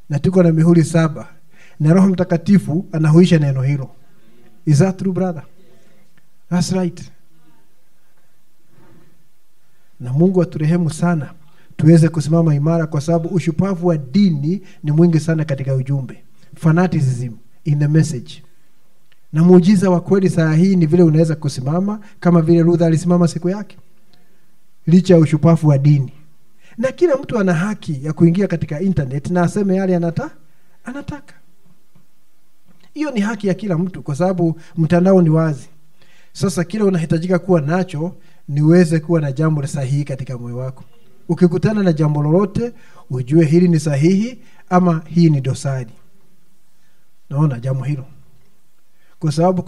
Na tuko na mihuri 7 na Roho Mtakatifu anahuisha neno hilo. Is that true, brother? That's right. Na Mungu aturehemu sana tuweze kusimama imara, kwa sababu ushupavu wa dini ni mwingi sana katika ujumbe. Fanaticism in the message. Na muujiza wa kweli saa hii ni vile unaweza kusimama kama vile Luther alisimama siku yake, licha ya ushupavu wa dini. Na kila mtu ana haki ya kuingia katika internet na aseme yale anataka. Hiyo ni haki ya kila mtu, kwa sababu mtandao ni wazi. Sasa kile unahitajika kuwa nacho ni uweze kuwa na jambo sahihi katika moyo wako. Ukikutana na jambo lolote, ujue hili ni sahihi ama hii ni dosari. Naona jambo hilo. Kwa sababu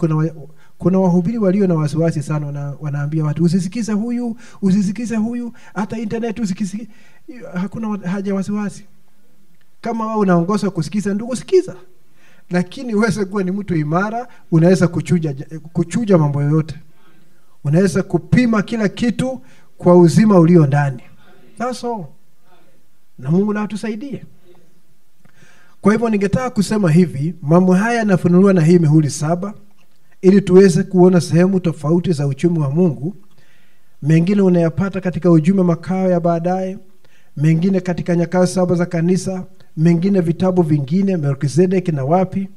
kuna wahubiri walio na wasiwasi sana, wanaambia watu usisikize huyu, hata internet usisikize. Hakuna haja wasiwasi. Kama wewe unaongoza kusikiza, ndugu, sikiza. Lakini uweze kuwa ni mtu imara, unaweza kuchuja mambo yote. Unaweza kupima kila kitu kwa uzima ulio ndani. That's all. Na Mungu na atusaidie. Kwa hivyo ningetaka kusema hivi, mambo haya yanafunuliwa na hii mihuri 7 ili tuweze kuona sehemu tofauti za uchumi wa Mungu. Mengine unayapata katika ujumbe makao ya baadaye, mengine katika nyakati 7 za kanisa, mengine vitabu vingine, Melkizedeki na wapi.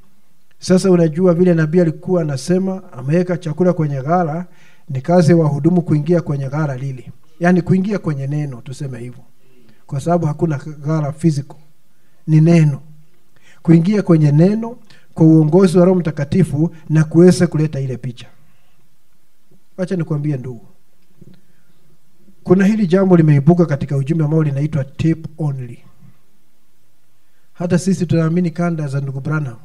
Sasa unajua vile nabii alikuwa anasema ameweka chakula kwenye ghala, ni kazi ya wahudumu kuingia kwenye ghala lile. Yaani kuingia kwenye neno, tuseme hivyo. Kwa sababu hakuna ghala physical, ni neno. Kuingia kwenye neno, kwa uongozi wa Roho Mtakatifu na kuweza kuleta ile picha. Acha nikwambie ndugu, kuna hili jambo limeibuka katika ujumbe ambao linaitwa tape only. Hata sisi tunaamini kanda za ndugu Branham,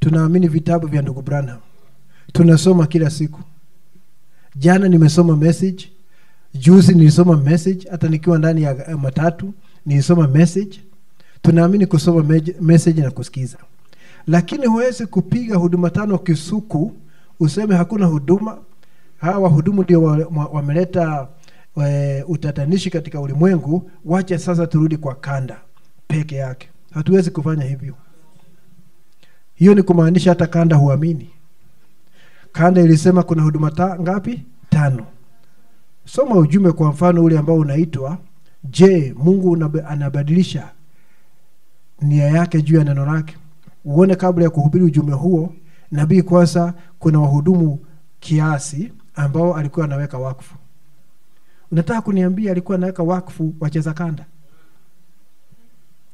tunaamini vitabu vya ndugu Branham, tunasoma kila siku. Jana nimesoma message, juzi nilisoma message, hata nikiwa ndani ya matatu nilisoma message. Tunaamini kusoma message na kusikiza. Lakini huwezi kupiga huduma 5 kisuku useme hakuna huduma. Hawa hudumu ndio wameleta utatanishi katika ulimwengu, wacha sasa turudi kwa kanda peke yake. Hatuwezi kufanya hivyo. Hiyo ni kumaanisha hata kanda huamini. Kanda ilisema kuna huduma ngapi? 5. Soma ujumbe kwa mfano ule ambao unaitwa, je, Mungu anabadilisha nia yake juu ya neno lake? Uone kabla ya kuhubiri ujumbe huo, nabii kwanza kuna wahudumu kiasi ambao alikuwa anaweka wakfu. Unataka kuniambia alikuwa anaweka wakfu wacheza kanda?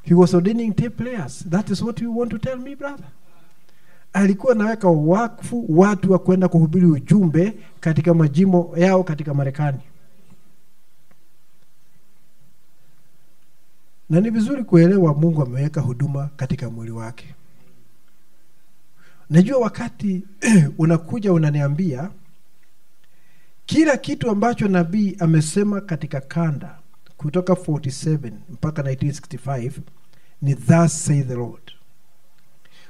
He was ordaining tape players. That is what you want to tell me, brother? Alikuwa anaweka wakfu watu wa kwenda kuhubiri ujumbe katika majimbo yao katika Marekani. Na ni vizuri kuelewa Mungu ameweka huduma katika mwili wake. Najua wakati unakuja unaniambia kila kitu ambacho nabii amesema katika kanda kutoka 47 mpaka 1965 ni thus say the Lord.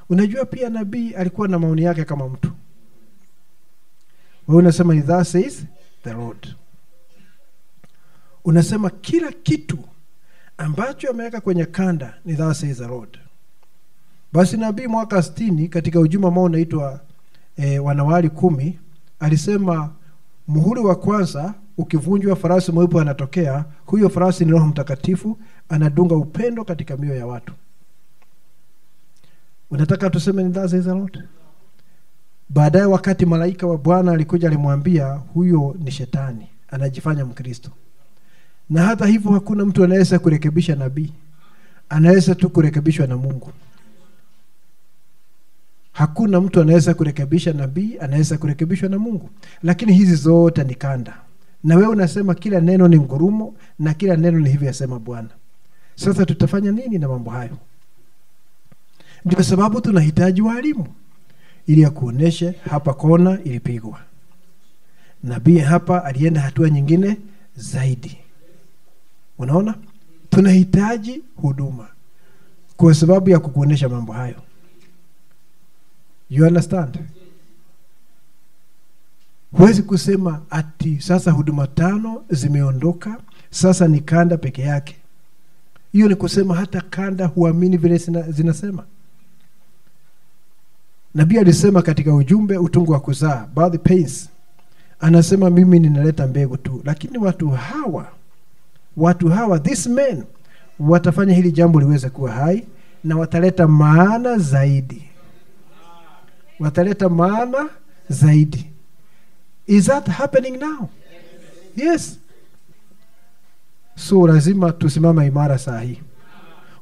Unajua pia nabii alikuwa na maoni yake kama mtu. Wewe unasema ni thus says the Lord. Unasema kila kitu ambacho ameweka kwenye kanda ni thus says the Lord. Basi nabii mwaka 60 katika ujumbe ambao unaitwa Wanawali 10 alisema muhuri wa kwanza ukivunjwa farasi mweupe anatokea. Huyo farasi ni Roho Mtakatifu, anadunga upendo katika mioyo ya watu. Unataka tuseme ni thus says the Lord? Baadaye wakati malaika wa Bwana alikuja alimwambia huyo ni shetani, anajifanya Mkristo. Na hata hivyo hakuna mtu anaweza kurekebisha nabii. Anaweza tu kurekebishwa na Mungu. Hakuna mtu anaweza kurekebisha nabii, anaweza kurekebishwa na Mungu. Lakini hizi zote ni kanda. Na wewe unasema kila neno ni ngurumo na kila neno ni hivi yasema Bwana. Sasa tutafanya nini na mambo hayo? Ndio sababu tunahitaji walimu ili ya kuoneshe hapa kona ilipigwa. Nabii hapa alienda hatua nyingine zaidi. Unaona? Tunahitaji huduma kwa sababu ya kukuonesha mambo hayo. You understand? Huwezi kusema ati sasa huduma 5 zimeondoka, sasa ni kanda peke yake. Hiyo ni kusema hata kanda huamini vile zinasema. Nabii alisema katika ujumbe utungu wa kuzaa, birth pains, anasema mimi ninaleta mbegu tu. Lakini watu hawa this men watafanya hili jambo liweze kuwa hai na wataleta maana zaidi. Wataleta maana zaidi. Is that happening now? Yes. So lazima tusimama imara saa hii.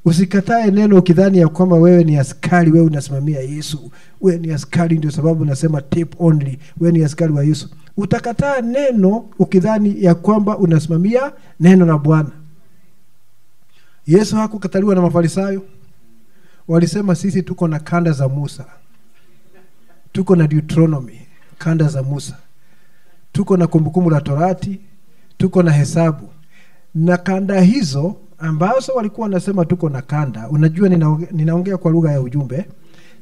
Usikatae neno ukidhani ya kwamba wewe ni askari, wewe unasimamia Yesu. Wewe ni askari ndio sababu unasema tape only. Wewe ni askari wa Yesu. Utakataa neno ukidhani ya kwamba unasimamia neno la Bwana. Yesu hakukataliwa na Mafarisayo. Walisema sisi tuko na kanda za Musa. Tuko na Deuteronomy, kanda za Musa. Tuko na kumbukumbu la Torati, tuko na hesabu. Na kanda hizo ambazo walikuwa wanasema tuko na kanda, unajua ninaongea kwa lugha ya ujumbe.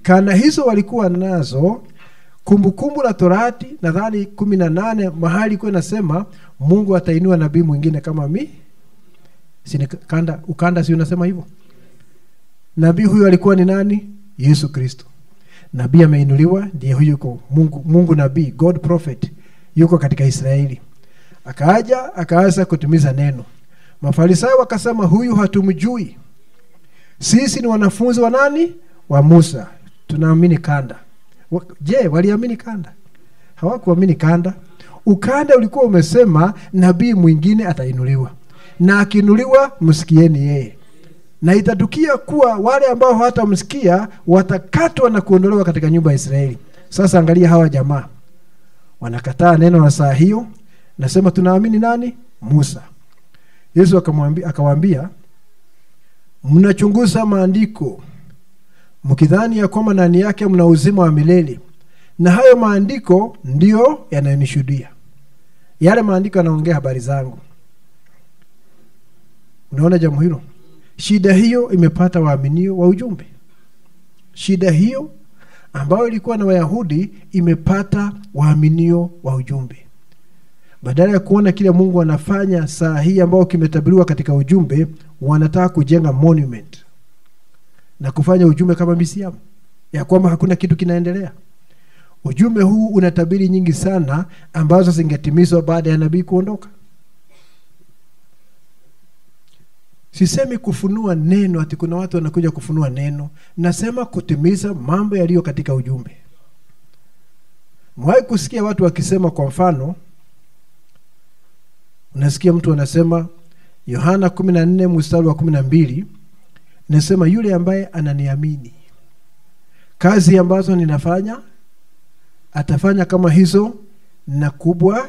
Kanda hizo walikuwa nazo kumbukumbu la Torati nadhani 18 mahali kwa nasema Mungu atainua nabii mwingine kama mimi. Si ukanda si unasema hivyo? Nabii huyo alikuwa ni nani? Yesu Kristo. Nabii ameinuliwa ndiye huyo yuko Mungu nabii, God prophet yuko katika Israeli. Akaanza kutimiza neno. Mafarisayo wakasema huyu hatumjui. Sisi ni wanafunzi wa nani? Wa Musa. Tunaamini kanda. Je, waliamini kanda? Hawakuamini kanda. Ukanda ulikuwa umesema nabii mwingine atainuliwa. Na akiinuliwa msikieni yeye. Na itatukia kuwa wale ambao hawatamsikia watakatwa na kuondolewa katika nyumba ya Israeli. Sasa angalia hawa jamaa. Wanakataa neno la saa hiyo. Nasema tunaamini nani? Musa. Yesu akawaambia, mnachunguza maandiko mkidhani ya kwamba ndani yake mna uzima wa milele. Na hayo maandiko ndio yanayonishuhudia. Yale maandiko yanaongea habari zangu. Unaona jambo hilo? Shida hiyo imepata waaminio wa ujumbe. Shida hiyo ambayo ilikuwa na Wayahudi imepata waaminio wa ujumbe. Badala ya kuona kile Mungu anafanya saa hii ambao kimetabiriwa katika ujumbe, wanataka kujenga monument na kufanya ujumbe kama museum ya kwamba hakuna kitu kinaendelea. Ujumbe huu unatabiri nyingi sana ambazo zingetimizwa baada ya nabii kuondoka. Sisemi kufunua neno ati kuna watu wanakuja kufunua neno. Nasema kutimiza mambo yaliyo katika ujumbe. Mwahi kusikia watu wakisema, kwa mfano, unasikia mtu anasema Yohana 14 mstari wa 12, nasema yule ambaye ananiamini, kazi ambazo ninafanya atafanya kama hizo na kubwa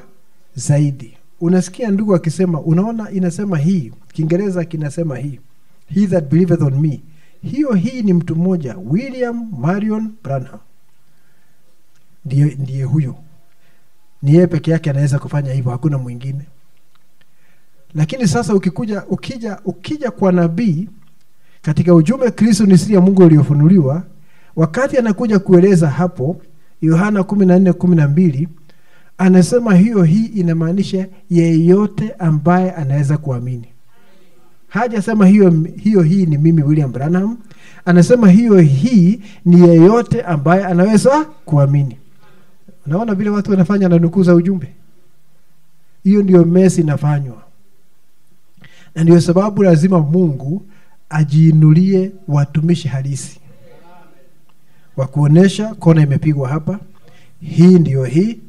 zaidi. Unasikia ndugu akisema, unaona inasema hii, Kiingereza kinasema hii, he that believeth on me. Hii ni mtu mmoja, William Marion Branham. Ndiye huyo. Ni yeye peke yake anaweza kufanya hivyo, hakuna mwingine. Lakini sasa ukija kwa nabii katika ujumbe Kristo ni siri ya Mungu iliyofunuliwa, wakati anakuja kueleza hapo Yohana 14:12, anasema hii inamaanisha yeyote ambaye anaweza kuamini. Hajasema hii ni mimi William Branham. Anasema hii ni yeyote ambaye anaweza kuamini. Unaona vile watu wanafanya na nukuu za ujumbe? Hiyo ndio mesi inafanywa. Na ndio sababu lazima Mungu ajiinulie watumishi halisi wa kuonesha kona imepigwa hapa, hii ndio hii,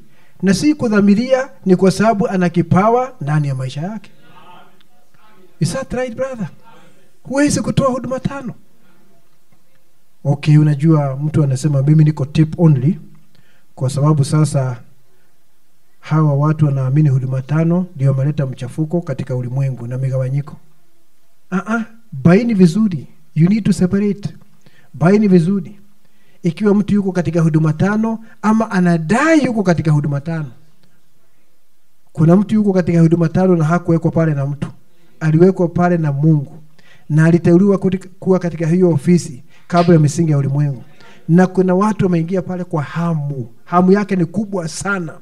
na si kudhamiria, ni kwa sababu ana kipawa ndani ya maisha yake. Is that right, brother? Huwezi kutoa huduma 5. Okay, unajua mtu anasema mimi niko tip only kwa sababu sasa hawa watu wanaamini huduma 5 ndio wameleta mchafuko katika ulimwengu na migawanyiko. Baini vizuri. You need to separate. Baini vizuri. Ikiwa mtu yuko katika huduma 5 ama anadai yuko katika huduma 5. Kuna mtu yuko katika huduma 5 na hakuwekwa pale na mtu. Aliwekwa pale na Mungu. Na aliteuliwa kuwa katika hiyo ofisi kabla ya misingi ya ulimwengu. Na kuna watu wameingia pale kwa hamu. Hamu yake ni kubwa sana.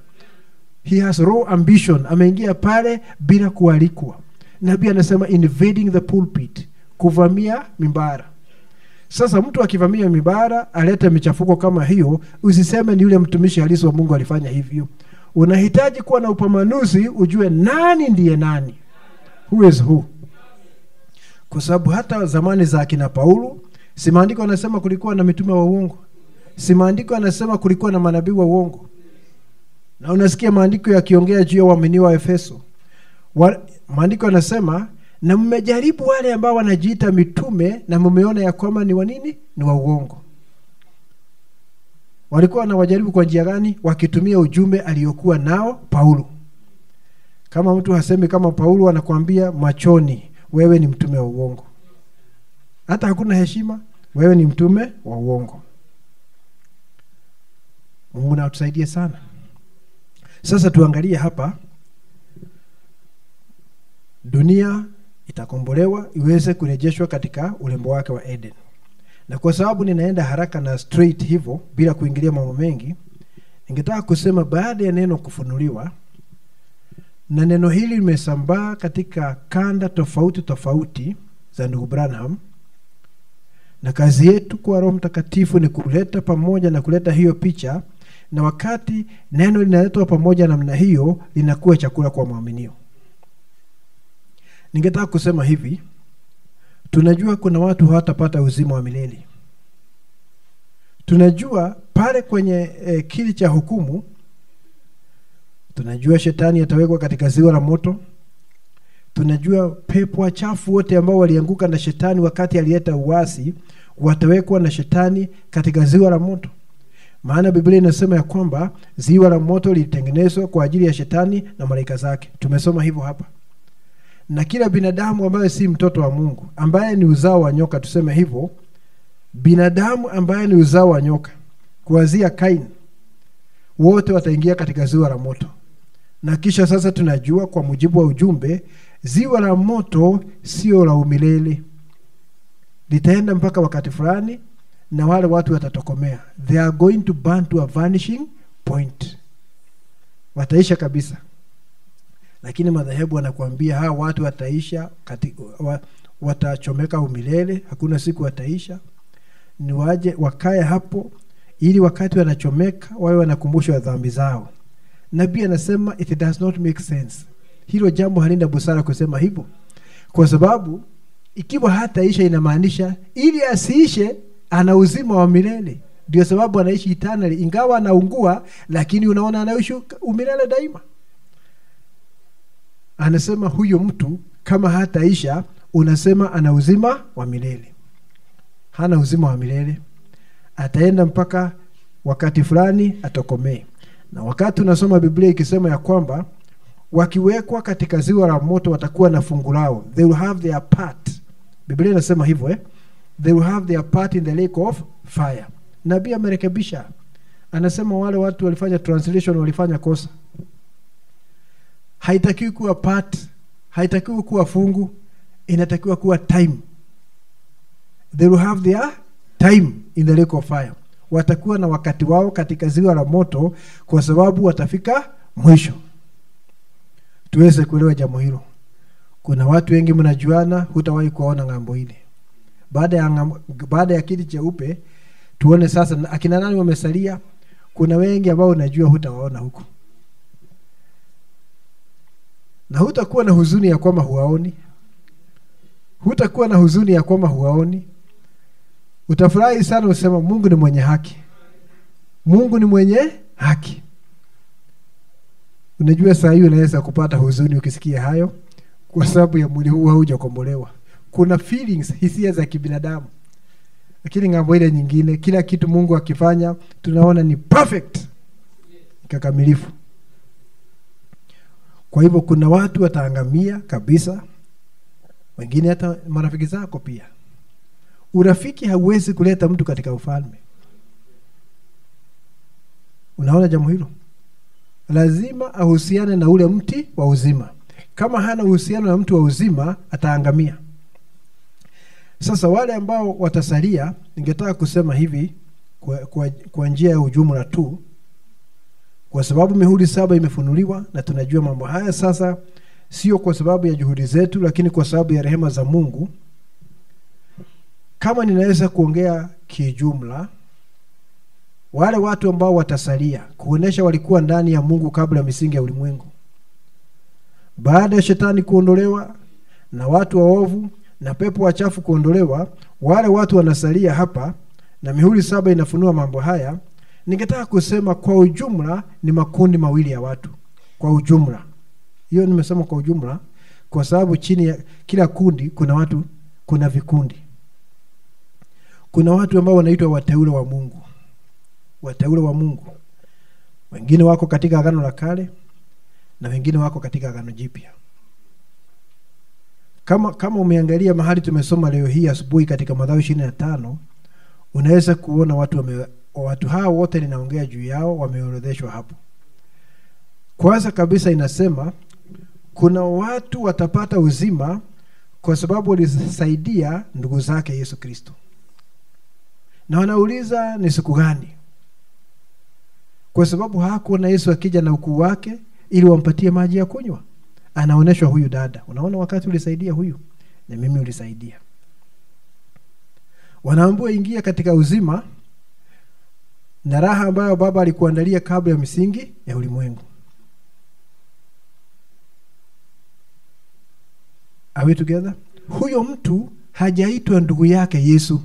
He has raw ambition. Ameingia pale bila kualikwa. Nabii anasema invading the pulpit, kuvamia mimbara. Sasa mtu akivamia mimbara alete michafuko kama hiyo, usiseme ni yule mtumishi halisi wa Mungu alifanya hivyo. Unahitaji kuwa na upambanuzi ujue nani ndiye nani. Who is who? Kwa sababu hata zamani za akina Paulo, si maandiko anasema kulikuwa na mitume wa uongo. Si maandiko anasema kulikuwa na manabii wa uongo. Na unasikia maandiko yakiongea juu ya waaminiwa wa Efeso. Maandiko yanasema, na mmejaribu wale ambao wanajiita mitume na mmeona ya kwamba ni wa nini? Ni wa uongo. Walikuwa wanawajaribu kwa njia gani? Wakitumia ujumbe aliyokuwa nao Paulo. Kama mtu hasemi kama Paulo, anakuambia machoni, wewe ni mtume wa uongo. Hata hakuna heshima, wewe ni mtume wa uongo. Mungu na atusaidie sana. Sasa tuangalie hapa. Dunia itakombolewa iweze kurejeshwa katika urembo wake wa Eden. Na kwa sababu ninaenda haraka na straight hivyo bila kuingilia mambo mengi, ningetaka kusema baada ya neno kufunuliwa, na neno hili limesambaa katika kanda tofauti za ndugu Branham, na kazi yetu kwa Roho Mtakatifu ni kuleta pamoja na kuleta hiyo picha, na wakati neno linaletwa pamoja namna hiyo linakuwa chakula kwa muaminio. Ningetaka kusema hivi, tunajua kuna watu hawatapata uzima wa milele. Tunajua pale kwenye kiti cha hukumu, tunajua shetani atawekwa katika ziwa la moto. Tunajua pepo wachafu wote ambao walianguka na shetani wakati alileta uasi watawekwa na shetani katika ziwa la moto. Maana Biblia inasema ya kwamba ziwa la moto lilitengenezwa kwa ajili ya shetani na malaika zake. Tumesoma hivyo hapa. Na kila binadamu ambaye si mtoto wa Mungu, ambaye ni uzao wa nyoka, tuseme hivyo, binadamu ambaye ni uzao wa nyoka, kuanzia Kain, wote wataingia katika ziwa la moto. Na kisha sasa tunajua kwa mujibu wa ujumbe, ziwa la moto sio la umilele. Litaenda mpaka wakati fulani na wale watu watatokomea. They are going to burn to a vanishing point. Wataisha kabisa. Lakini madhehebu wanakuambia hawa watu wataisha, watachomeka umilele, hakuna siku wataisha. Ni waje wakae hapo ili wakati wanachomeka wawe wanakumbushwa dhambi zao. Nabii anasema it does not make sense. Hilo jambo halina busara kusema hivyo. Kwa sababu ikiwa hataisha inamaanisha ili asiishe ana uzima wa milele. Ndio sababu anaishi eternally, ingawa anaungua lakini unaona anaishi umilele daima. Anasema huyo mtu kama hataisha unasema ana uzima wa milele. Hana uzima wa milele. Ataenda mpaka wakati fulani atokomee. Na wakati unasoma Biblia ikisema ya kwamba wakiwekwa katika ziwa la moto watakuwa na fungu lao. They will have their part. Biblia inasema hivyo They will have their part in the lake of fire. Nabii amerekebisha. Anasema wale watu walifanya translation walifanya kosa. Haitakiwi kuwa part, haitakiwi kuwa fungu, inatakiwa kuwa time. They will have their time in the lake of fire. Watakuwa na wakati wao katika ziwa la moto kwa sababu watafika mwisho. Tuweze kuelewa jambo hilo. Kuna watu wengi mnajuana, hutawahi kuona ngambo ile. Baada ya kiti cheupe tuone sasa akina nani wamesalia. Kuna wengi ambao unajua hutawaona huko. Na hutakuwa na huzuni ya kwamba huwaoni. Hutakuwa na huzuni ya kwamba huwaoni. Utafurahi sana usema Mungu ni mwenye haki. Mungu ni mwenye haki. Unajua saa hiyo unaweza kupata huzuni ukisikia hayo kwa sababu ya mwili huu haujakombolewa. Kuna feelings, hisia za kibinadamu. Lakini ngambo ile nyingine kila kitu Mungu akifanya tunaona ni perfect. Kikamilifu. Kwa hivyo kuna watu wataangamia kabisa. Wengine hata marafiki zako pia. Urafiki hauwezi kuleta mtu katika ufalme. Unaona jambo hilo? Lazima ahusiane na ule mti wa uzima. Kama hana uhusiano na mtu wa uzima ataangamia. Sasa wale ambao watasalia, ningetaka kusema hivi kwa njia ya ujumla tu, kwa sababu mihuri 7 imefunuliwa na tunajua mambo haya sasa, sio kwa sababu ya juhudi zetu lakini kwa sababu ya rehema za Mungu. Kama ninaweza kuongea kijumla, wale watu ambao watasalia kuonesha walikuwa ndani ya Mungu kabla ya misingi ya ulimwengu. Baada ya shetani kuondolewa na watu waovu na pepo wachafu kuondolewa, wale watu wanasalia hapa na mihuri 7 inafunua mambo haya. Ningetaka kusema kwa ujumla ni makundi mawili ya watu. Kwa ujumla. Hiyo nimesema kwa ujumla kwa sababu chini ya kila kundi kuna watu, kuna vikundi. Kuna watu ambao wanaitwa wateule wa Mungu. Wateule wa Mungu. Wengine wako katika agano la kale na wengine wako katika agano jipya. Kama umeangalia mahali tumesoma leo hii asubuhi katika Mathayo 25, unaweza kuona watu hao wote ninaongea juu yao wameorodheshwa hapo. Kwanza kabisa inasema kuna watu watapata uzima kwa sababu walisaidia ndugu zake Yesu Kristo. Na wanauliza ni siku gani? Kwa sababu hakuona Yesu akija na ukuu wake ili wampatie maji ya kunywa. Anaoneshwa huyu dada. Unaona wakati ulisaidia huyu na mimi ulisaidia. Wanaambiwa ingia katika uzima na raha ambayo Baba alikuandalia kabla ya misingi ya ulimwengu. Are we together? Huyo mtu hajaitwa ndugu yake Yesu.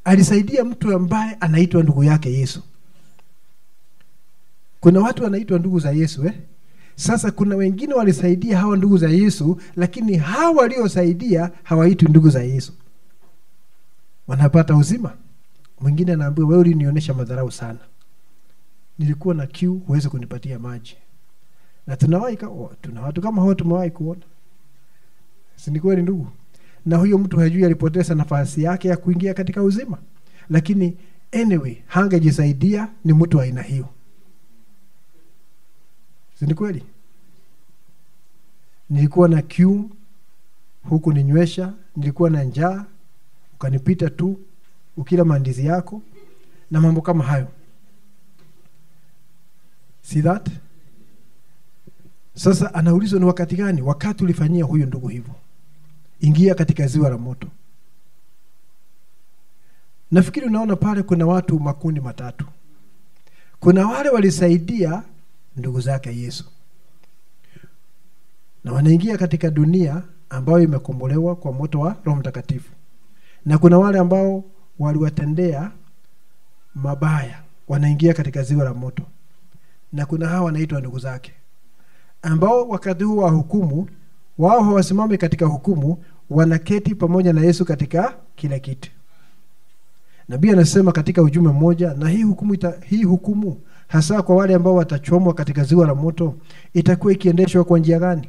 Alisaidia mtu ambaye anaitwa ndugu yake Yesu. Kuna watu wanaitwa ndugu za Yesu Sasa kuna wengine walisaidia hawa ndugu za Yesu, lakini hawa waliosaidia hawaitwi ndugu za Yesu. Wanapata uzima. Mwingine anaambiwa wewe ulinionyesha madharau sana. Nilikuwa na kiu, huwezi kunipatia maji. Na tuna watu kama hao tumewahi kuona. Si ni kweli ndugu? Na huyo mtu hajui alipoteza nafasi yake ya kuingia katika uzima. Lakini anyway, hangejisaidia, ni mtu wa aina hiyo. Si ni kweli? Nilikuwa na kiu, huku ninywesha, nilikuwa na njaa, ukanipita tu, ukila mandizi yako, na mambo kama hayo. See that? Sasa anaulizwa ni wakati gani? Wakati ulifanyia huyu ndugu hivyo. Ingia katika ziwa la moto. Nafikiri unaona pale kuna watu makundi matatu. Kuna wale walisaidia ndugu zake Yesu, na wanaingia katika dunia ambayo imekombolewa kwa moto wa Roho Mtakatifu. Na kuna wale ambao waliwatendea mabaya, wanaingia katika ziwa la moto. Na kuna hawa wanaitwa ndugu zake, ambao wakati huu wa hukumu, wao hawasimami katika hukumu, wanaketi pamoja na Yesu katika kila kiti. Nabii anasema katika ujumbe mmoja, na hii hukumu hasa kwa wale ambao watachomwa katika ziwa la moto itakuwa ikiendeshwa kwa njia gani?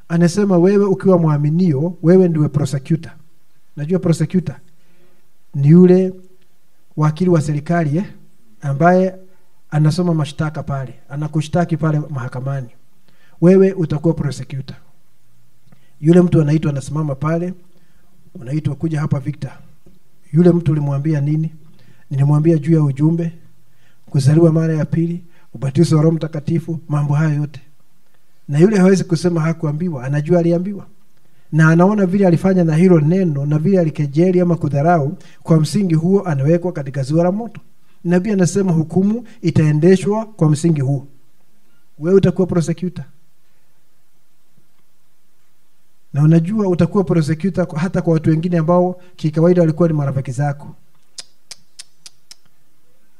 Anasema wewe ukiwa mwaminio, wewe ndiwe prosecutor. Najua prosecutor ni yule wakili wa serikali ambaye anasoma mashtaka pale, anakushtaki pale mahakamani. Wewe utakuwa prosecutor. Yule mtu anaitwa anasimama pale, unaitwa kuja hapa Victor. Yule mtu ulimwambia nini? Nilimwambia juu ya ujumbe, kuzaliwa mara ya pili, ubatizo wa Roho Mtakatifu, mambo hayo yote. Na yule hawezi kusema hakuambiwa, anajua aliambiwa. Na anaona vile alifanya na hilo neno, na vile alikejeli ama kudharau, kwa msingi huo anawekwa katika ziwa la moto. Nabii anasema hukumu itaendeshwa kwa msingi huo. Wewe utakuwa prosecutor. Na unajua utakuwa prosecutor hata kwa watu wengine ambao kikawaida walikuwa ni marafiki zako.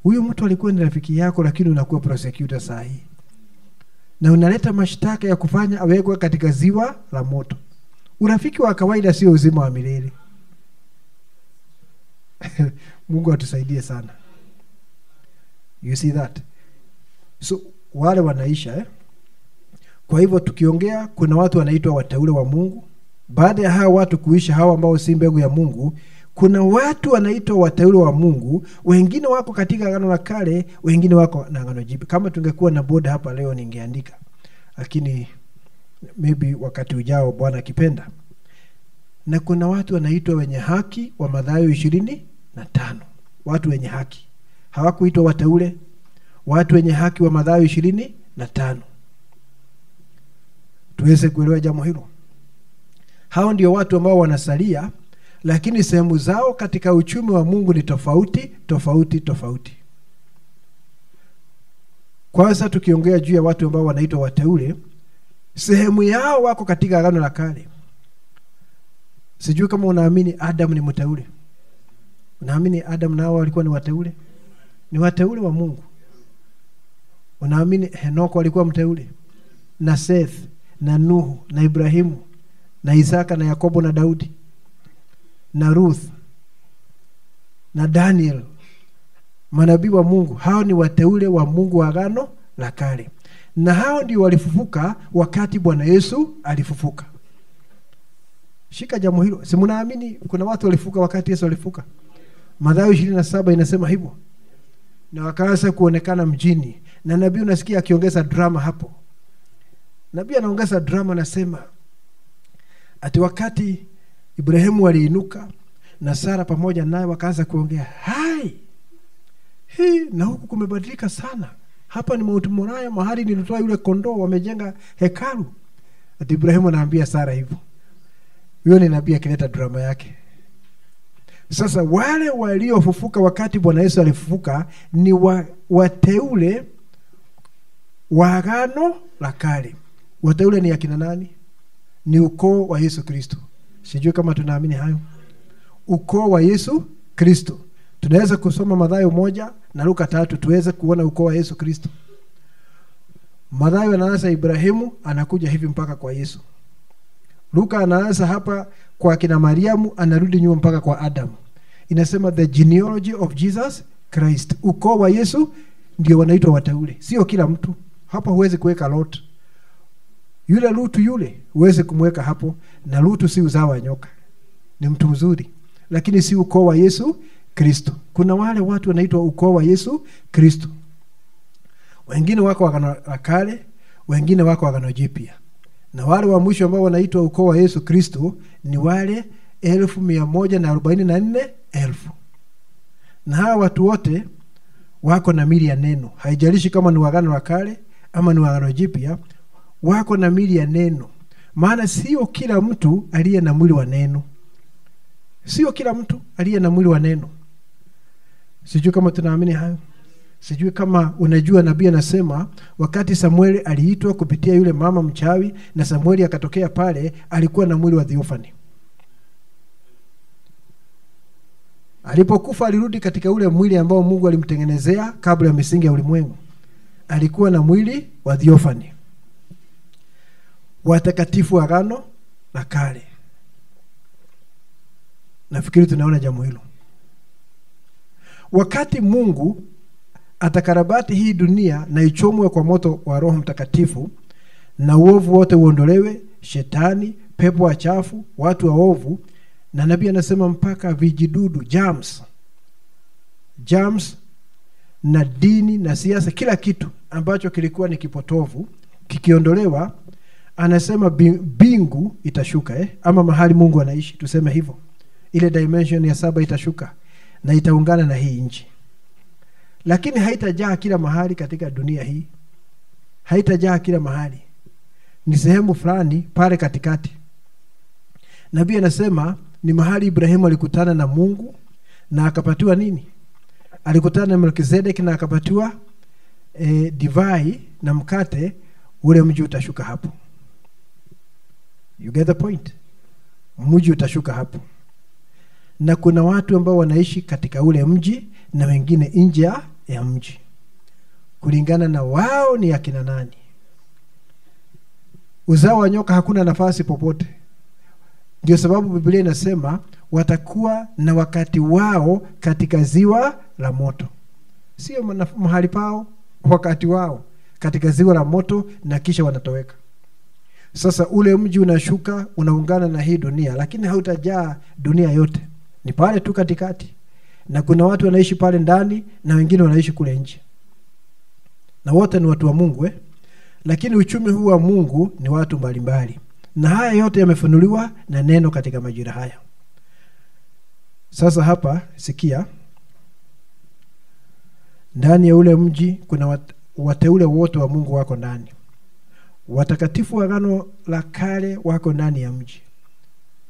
Huyo mtu alikuwa ni rafiki yako, lakini unakuwa prosecutor saa hii. Na unaleta mashtaka ya kufanya awekwe katika ziwa la moto. Urafiki wa kawaida sio uzima wa milele. Mungu atusaidie sana. You see that? So wale wanaisha Kwa hivyo tukiongea, kuna watu wanaitwa wateule wa Mungu. Baada ya hao watu kuisha, hao ambao si mbegu ya Mungu, kuna watu wanaitwa wateule wa Mungu. Wengine wako katika Agano la Kale, wengine wako na Agano Jipya. Kama tungekuwa na board hapa leo ningeandika. Lakini maybe wakati ujao Bwana akipenda. Na kuna watu wanaitwa wenye haki wa Mathayo 25. Watu wenye haki. Hawakuitwa wateule. Watu wenye haki wa Mathayo 25. Tuweze kuelewa jambo hilo. Hao ndio watu ambao wanasalia, lakini sehemu zao katika uchumi wa Mungu ni tofauti. Kwanza tukiongea juu ya watu ambao wanaitwa wateule, sehemu yao wako katika Agano la Kale. Sijui kama unaamini Adam ni mteule. Unaamini Adam nao walikuwa ni wateule? Ni wateule wa Mungu. Unaamini Henoko alikuwa mteule? Na Seth, na Nuhu, na Ibrahimu, na Isaka, na Yakobo, na Daudi, na Ruth, na Daniel, manabii wa Mungu. Hao ni wateule wa Mungu wa Agano la Kale. Na hao ndio walifufuka wakati Bwana Yesu alifufuka. Shika jambo hilo. Si mnaamini kuna watu walifufuka wakati Yesu alifufuka? Mathayo 27 inasema hivyo. Na wakaanza kuonekana mjini. Na nabii unasikia akiongeza drama hapo. Nabii anaongeza drama, anasema ati wakati Ibrahimu aliinuka na Sara pamoja naye wakaanza kuongea, hai, na huku kumebadilika sana. Hapa ni Mount Moriah, mahali nilitoa yule kondoo, wamejenga hekalu. Ati Ibrahimu anaambia Sara hivyo. Huyo ni nabii akileta drama yake. Sasa wale waliofufuka wakati Bwana Yesu alifufuka ni wateule wa Agano la Kale. Wateule ni akina nani? Ni ukoo wa Yesu Kristo. Sijui kama tunaamini hayo. Ukoo wa Yesu Kristo. Tunaweza kusoma Mathayo 1 na Luka 3 tuweze kuona ukoo wa Yesu Kristo. Mathayo anaanza Ibrahimu, anakuja hivi mpaka kwa Yesu. Luka anaanza hapa kwa kina Mariamu, anarudi nyuma mpaka kwa Adamu. Inasema the genealogy of Jesus Christ. Ukoo wa Yesu ndio wanaitwa wateule. Sio kila mtu. Hapa huwezi kuweka Lot. Yule Lutu yule huwezi kumweka hapo, na Lutu si uzao wa nyoka. Ni mtu mzuri, lakini si ukoo wa Yesu Kristo. Kuna wale watu wanaitwa ukoo wa Yesu Kristo. Wengine wako Agano la Kale, wengine wako Agano Jipya. Na wale wa mwisho ambao wanaitwa ukoo wa Yesu Kristo ni wale 144,000. Na hawa watu wote wako na mili ya neno. Haijalishi kama ni Agano la Kale ama ni Agano Jipya, wako na mili ya neno. Maana sio kila mtu aliye na mwili wa neno. Sio kila mtu aliye na mwili wa neno. Sijui kama tunaamini hayo. Sijui kama unajua nabii anasema wakati Samueli aliitwa kupitia yule mama mchawi na Samueli akatokea pale, alikuwa na mwili wa theophany. Alipokufa alirudi katika ule mwili ambao Mungu alimtengenezea kabla ya misingi ya ulimwengu. Alikuwa na mwili wa theophany. Watakatifu wa Agano la Kale. Nafikiri tunaona jambo hilo. Wakati Mungu atakarabati hii dunia na ichomwe kwa moto wa Roho Mtakatifu na uovu wote uondolewe, shetani, pepo wachafu, watu waovu, na nabii anasema mpaka vijidudu, germs na dini na siasa, kila kitu ambacho kilikuwa ni kipotovu kikiondolewa, anasema bingu itashuka, ama mahali Mungu anaishi, tuseme hivyo. Ile dimension ya 7 itashuka na itaungana na hii nchi. Lakini haitajaa kila mahali katika dunia hii. Haitajaa kila mahali. Ni sehemu fulani pale katikati. Nabii anasema ni mahali Ibrahimu alikutana na Mungu na akapatiwa nini? Alikutana na Melkizedek na akapatiwa divai na mkate. Ule mji utashuka hapo. You get the point? Mji utashuka hapo. Na kuna watu ambao wanaishi katika ule mji na wengine nje ya mji, kulingana na wao ni akina nani. Uzao wa nyoka hakuna nafasi popote. Ndio sababu Biblia inasema watakuwa na wakati wao katika ziwa la moto. Sio mahali pao, wakati wao katika ziwa la moto, na kisha wanatoweka. Sasa ule mji unashuka, unaungana na hii dunia, lakini hautajaa dunia yote. Ni pale tu katikati. Na kuna watu wanaishi pale ndani na wengine wanaishi kule nje. Na wote ni watu wa Mungu, Lakini uchumi huu wa Mungu ni watu mbalimbali. Na haya yote yamefunuliwa na neno katika majira haya. Sasa hapa sikia. Ndani ya ule mji kuna wateule wote wa Mungu wako ndani. Watakatifu wa Agano la Kale wako ndani ya mji.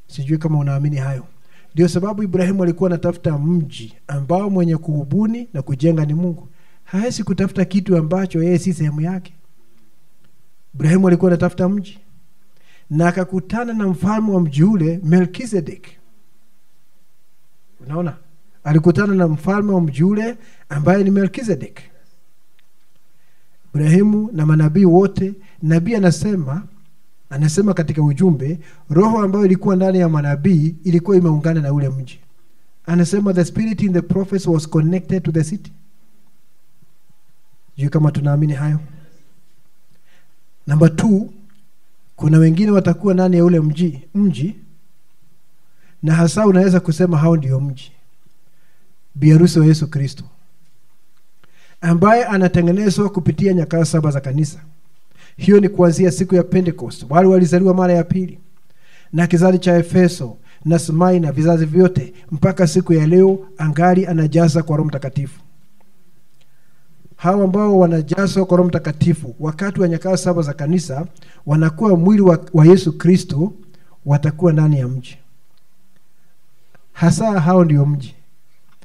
Sijui kama unaamini hayo. Ndio sababu Ibrahimu alikuwa anatafuta mji ambao mwenye kuubuni na kujenga ni Mungu. Hawezi kutafuta kitu ambacho yeye si sehemu yake. Ibrahimu alikuwa anatafuta mji na akakutana na mfalme wa mji ule, Melkizedek. Unaona? Alikutana na mfalme wa mji ule ambaye ni Melkizedek. Ibrahimu na manabii wote, nabii anasema katika ujumbe, roho ambayo ilikuwa ndani ya manabii ilikuwa imeungana na ule mji. Anasema the spirit in the prophets was connected to the city. Je, kama tunaamini hayo? Number 2, kuna wengine watakuwa ndani ya ule mji na hasa unaweza kusema hao ndio mji. Biharusi wa Yesu Kristo, ambaye anatengenezwa kupitia nyakati 7 za kanisa. Hiyo ni kuanzia siku ya Pentecost, wale walizaliwa mara ya pili, na kizazi cha Efeso na Smyrna, vizazi vyote mpaka siku ya leo angali anajaza kwa Roho Mtakatifu. Hao ambao wanajazwa kwa Roho Mtakatifu wakati wa nyakati 7 za kanisa wanakuwa mwili wa Yesu Kristo, watakuwa ndani ya mji. Hasa hao ndio mji.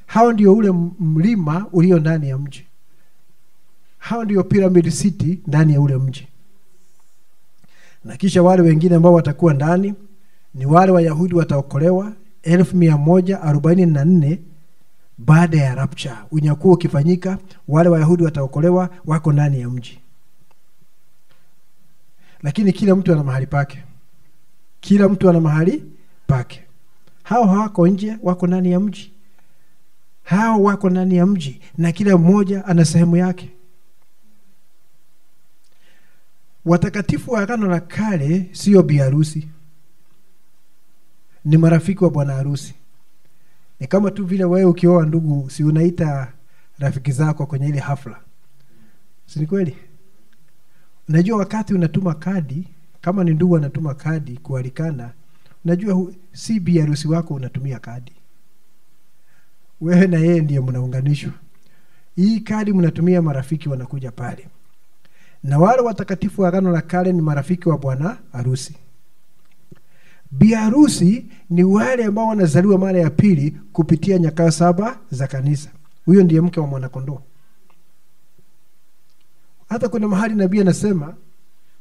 Hao ndio ule mlima ulio ndani ya mji. Hao ndio Pyramid City ndani ya ule mji. Na kisha wale wengine ambao watakuwa ndani ni wale Wayahudi wataokolewa 1144 baada ya rapture. Unyakuo ukifanyika, wale Wayahudi wataokolewa, wako ndani ya mji. Lakini kila mtu ana mahali pake. Kila mtu ana mahali pake. Hao hawako nje, wako ndani ya mji. Hao wako ndani ya mji na kila mmoja ana sehemu yake. Watakatifu wa Agano la Kale sio biharusi. Ni marafiki wa bwana harusi. Ni kama tu vile wewe ukioa ndugu, si unaita rafiki zako kwenye ile hafla. Si ni kweli? Unajua wakati unatuma kadi, kama ni ndugu anatuma kadi kualikana, unajua si biharusi wako unatumia kadi. Wewe na yeye ndiye mnaunganishwa. Hii kadi mnatumia, marafiki wanakuja pale. Na wale watakatifu wa Agano la Kale ni marafiki wa bwana harusi. Biharusi ni wale ambao wanazaliwa mara ya pili kupitia nyakao 7 za kanisa. Huyo ndiye mke wa mwanakondoo. Hata kuna mahali nabii anasema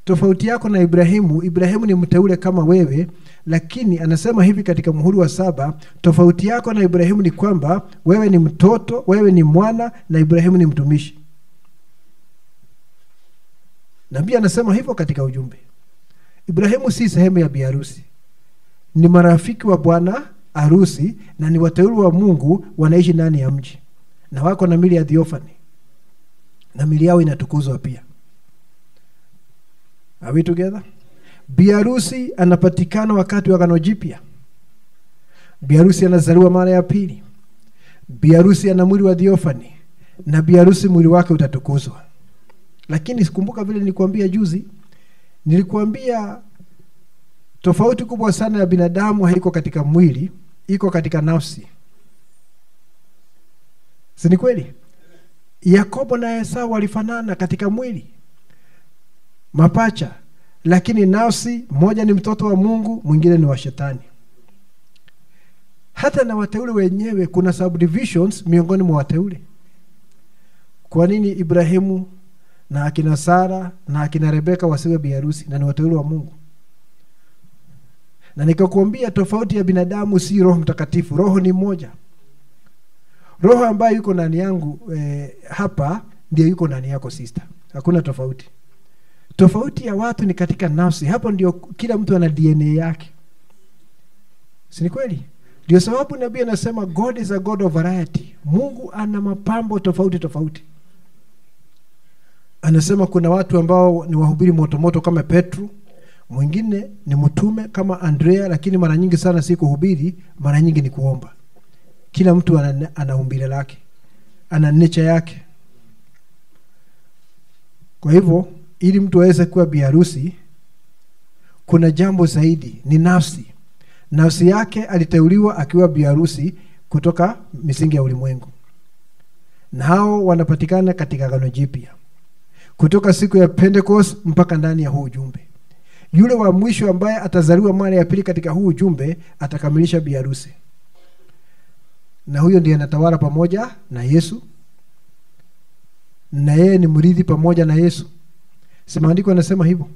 tofauti yako na Ibrahimu, Ibrahimu ni mteule kama wewe, lakini anasema hivi katika muhuri wa 7, tofauti yako na Ibrahimu ni kwamba wewe ni mtoto, wewe ni mwana na Ibrahimu ni mtumishi. Nabii anasema hivyo katika ujumbe. Ibrahimu si sehemu ya biharusi. Ni marafiki wa bwana harusi na ni wateule wa Mungu, wanaishi ndani ya mji. Na wako na mili ya theophany. Na mili yao inatukuzwa pia. Are we together? Biharusi anapatikana wakati wa Agano Jipya. Biharusi anazaliwa mara ya pili. Biharusi ana mwili wa theophany. Na biharusi mwili wake utatukuzwa. Lakini sikumbuka vile nilikwambia juzi, nilikuambia tofauti kubwa sana ya binadamu haiko katika mwili, iko katika nafsi. Si ni kweli? Yakobo na Esau walifanana katika mwili, mapacha, lakini nafsi, mmoja ni mtoto wa Mungu, mwingine ni wa shetani. Hata na wateule wenyewe kuna subdivisions miongoni mwa wateule. Kwa nini Ibrahimu na akina Sara na akina Rebeka wasiwe biharusi na ni wateule wa Mungu? Na nikakwambia tofauti ya binadamu si Roho Mtakatifu. Roho ni moja. Roho ambaye yuko ndani yangu hapa ndiye yuko ndani yako sister. Hakuna tofauti. Tofauti ya watu ni katika nafsi. Hapo ndio kila mtu ana DNA yake. Si ni kweli? Ndio sababu nabii anasema God is a God of variety. Mungu ana mapambo tofauti tofauti. Anasema kuna watu ambao ni wahubiri moto kama Petro, mwingine ni mtume kama Andrea, lakini mara nyingi sana si kuhubiri, mara nyingi ni kuomba. Kila mtu ana umbile lake, ana nature yake. Kwa hivyo ili mtu aweze kuwa biharusi, kuna jambo zaidi, ni nafsi. Nafsi yake aliteuliwa akiwa biharusi kutoka misingi ya ulimwengu. Na hao wanapatikana katika Agano Jipya. Kutoka siku ya Pentecost mpaka ndani ya huu ujumbe. Yule wa mwisho ambaye atazaliwa mara ya pili katika huu ujumbe atakamilisha biharusi. Na huyo ndiye anatawala pamoja na Yesu. Na yeye ni mrithi pamoja na Yesu. Si maandiko yanasema hivyo?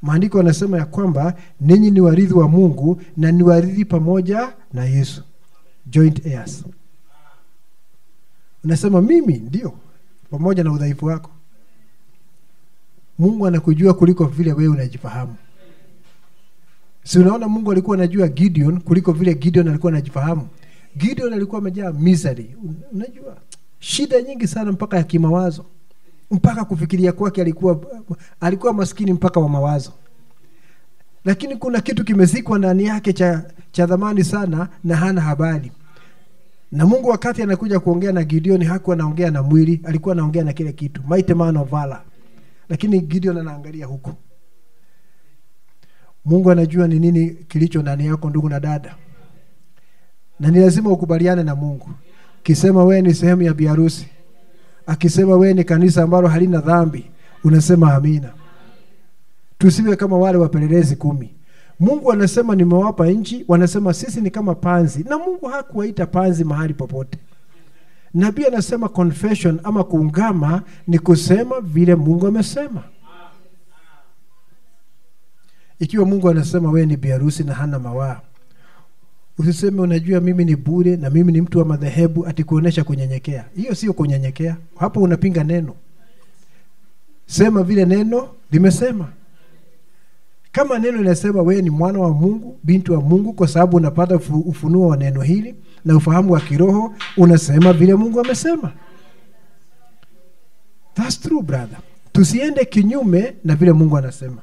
Maandiko yanasema ya kwamba ninyi ni warithi wa Mungu na ni warithi pamoja na Yesu. Joint heirs. Unasema mimi ndio pamoja na udhaifu wako. Mungu anakujua kuliko vile wewe unajifahamu. Si unaona Mungu alikuwa anajua Gideon kuliko vile Gideon alikuwa anajifahamu. Gideon alikuwa amejaa misery. Unajua shida nyingi sana mpaka ya kimawazo. Mpaka kufikiria kwake alikuwa maskini mpaka wa mawazo. Lakini kuna kitu kimezikwa ndani yake cha dhamani sana na hana habari. Na Mungu wakati anakuja kuongea na Gideon hakuwa anaongea na mwili, alikuwa anaongea na kile kitu. Mighty man of valor. Lakini Gideon anaangalia huko. Mungu anajua ni nini kilicho ndani yako ndugu na dada. Na ni lazima ukubaliane na Mungu. Akisema wewe ni sehemu ya biharusi, akisema wewe ni kanisa ambalo halina dhambi, unasema amina. Tusiwe kama wale wapelelezi 10. Mungu anasema nimewapa nchi, wanasema sisi ni kama panzi. Na Mungu hakuwaita panzi mahali popote. Nabii anasema confession ama kuungama ni kusema vile Mungu amesema. Ikiwa Mungu anasema wewe ni biharusi na hana mawaa, usiseme unajua mimi ni bure na mimi ni mtu wa madhehebu ati kuonesha kunyenyekea. Hiyo sio kunyenyekea. Hapo unapinga neno. Sema vile neno limesema. Kama neno linasema wewe ni mwana wa Mungu, binti wa Mungu, kwa sababu unapata ufunuo wa neno hili na ufahamu wa kiroho, unasema vile Mungu amesema. That's true, brother. Tusiende kinyume na vile Mungu anasema.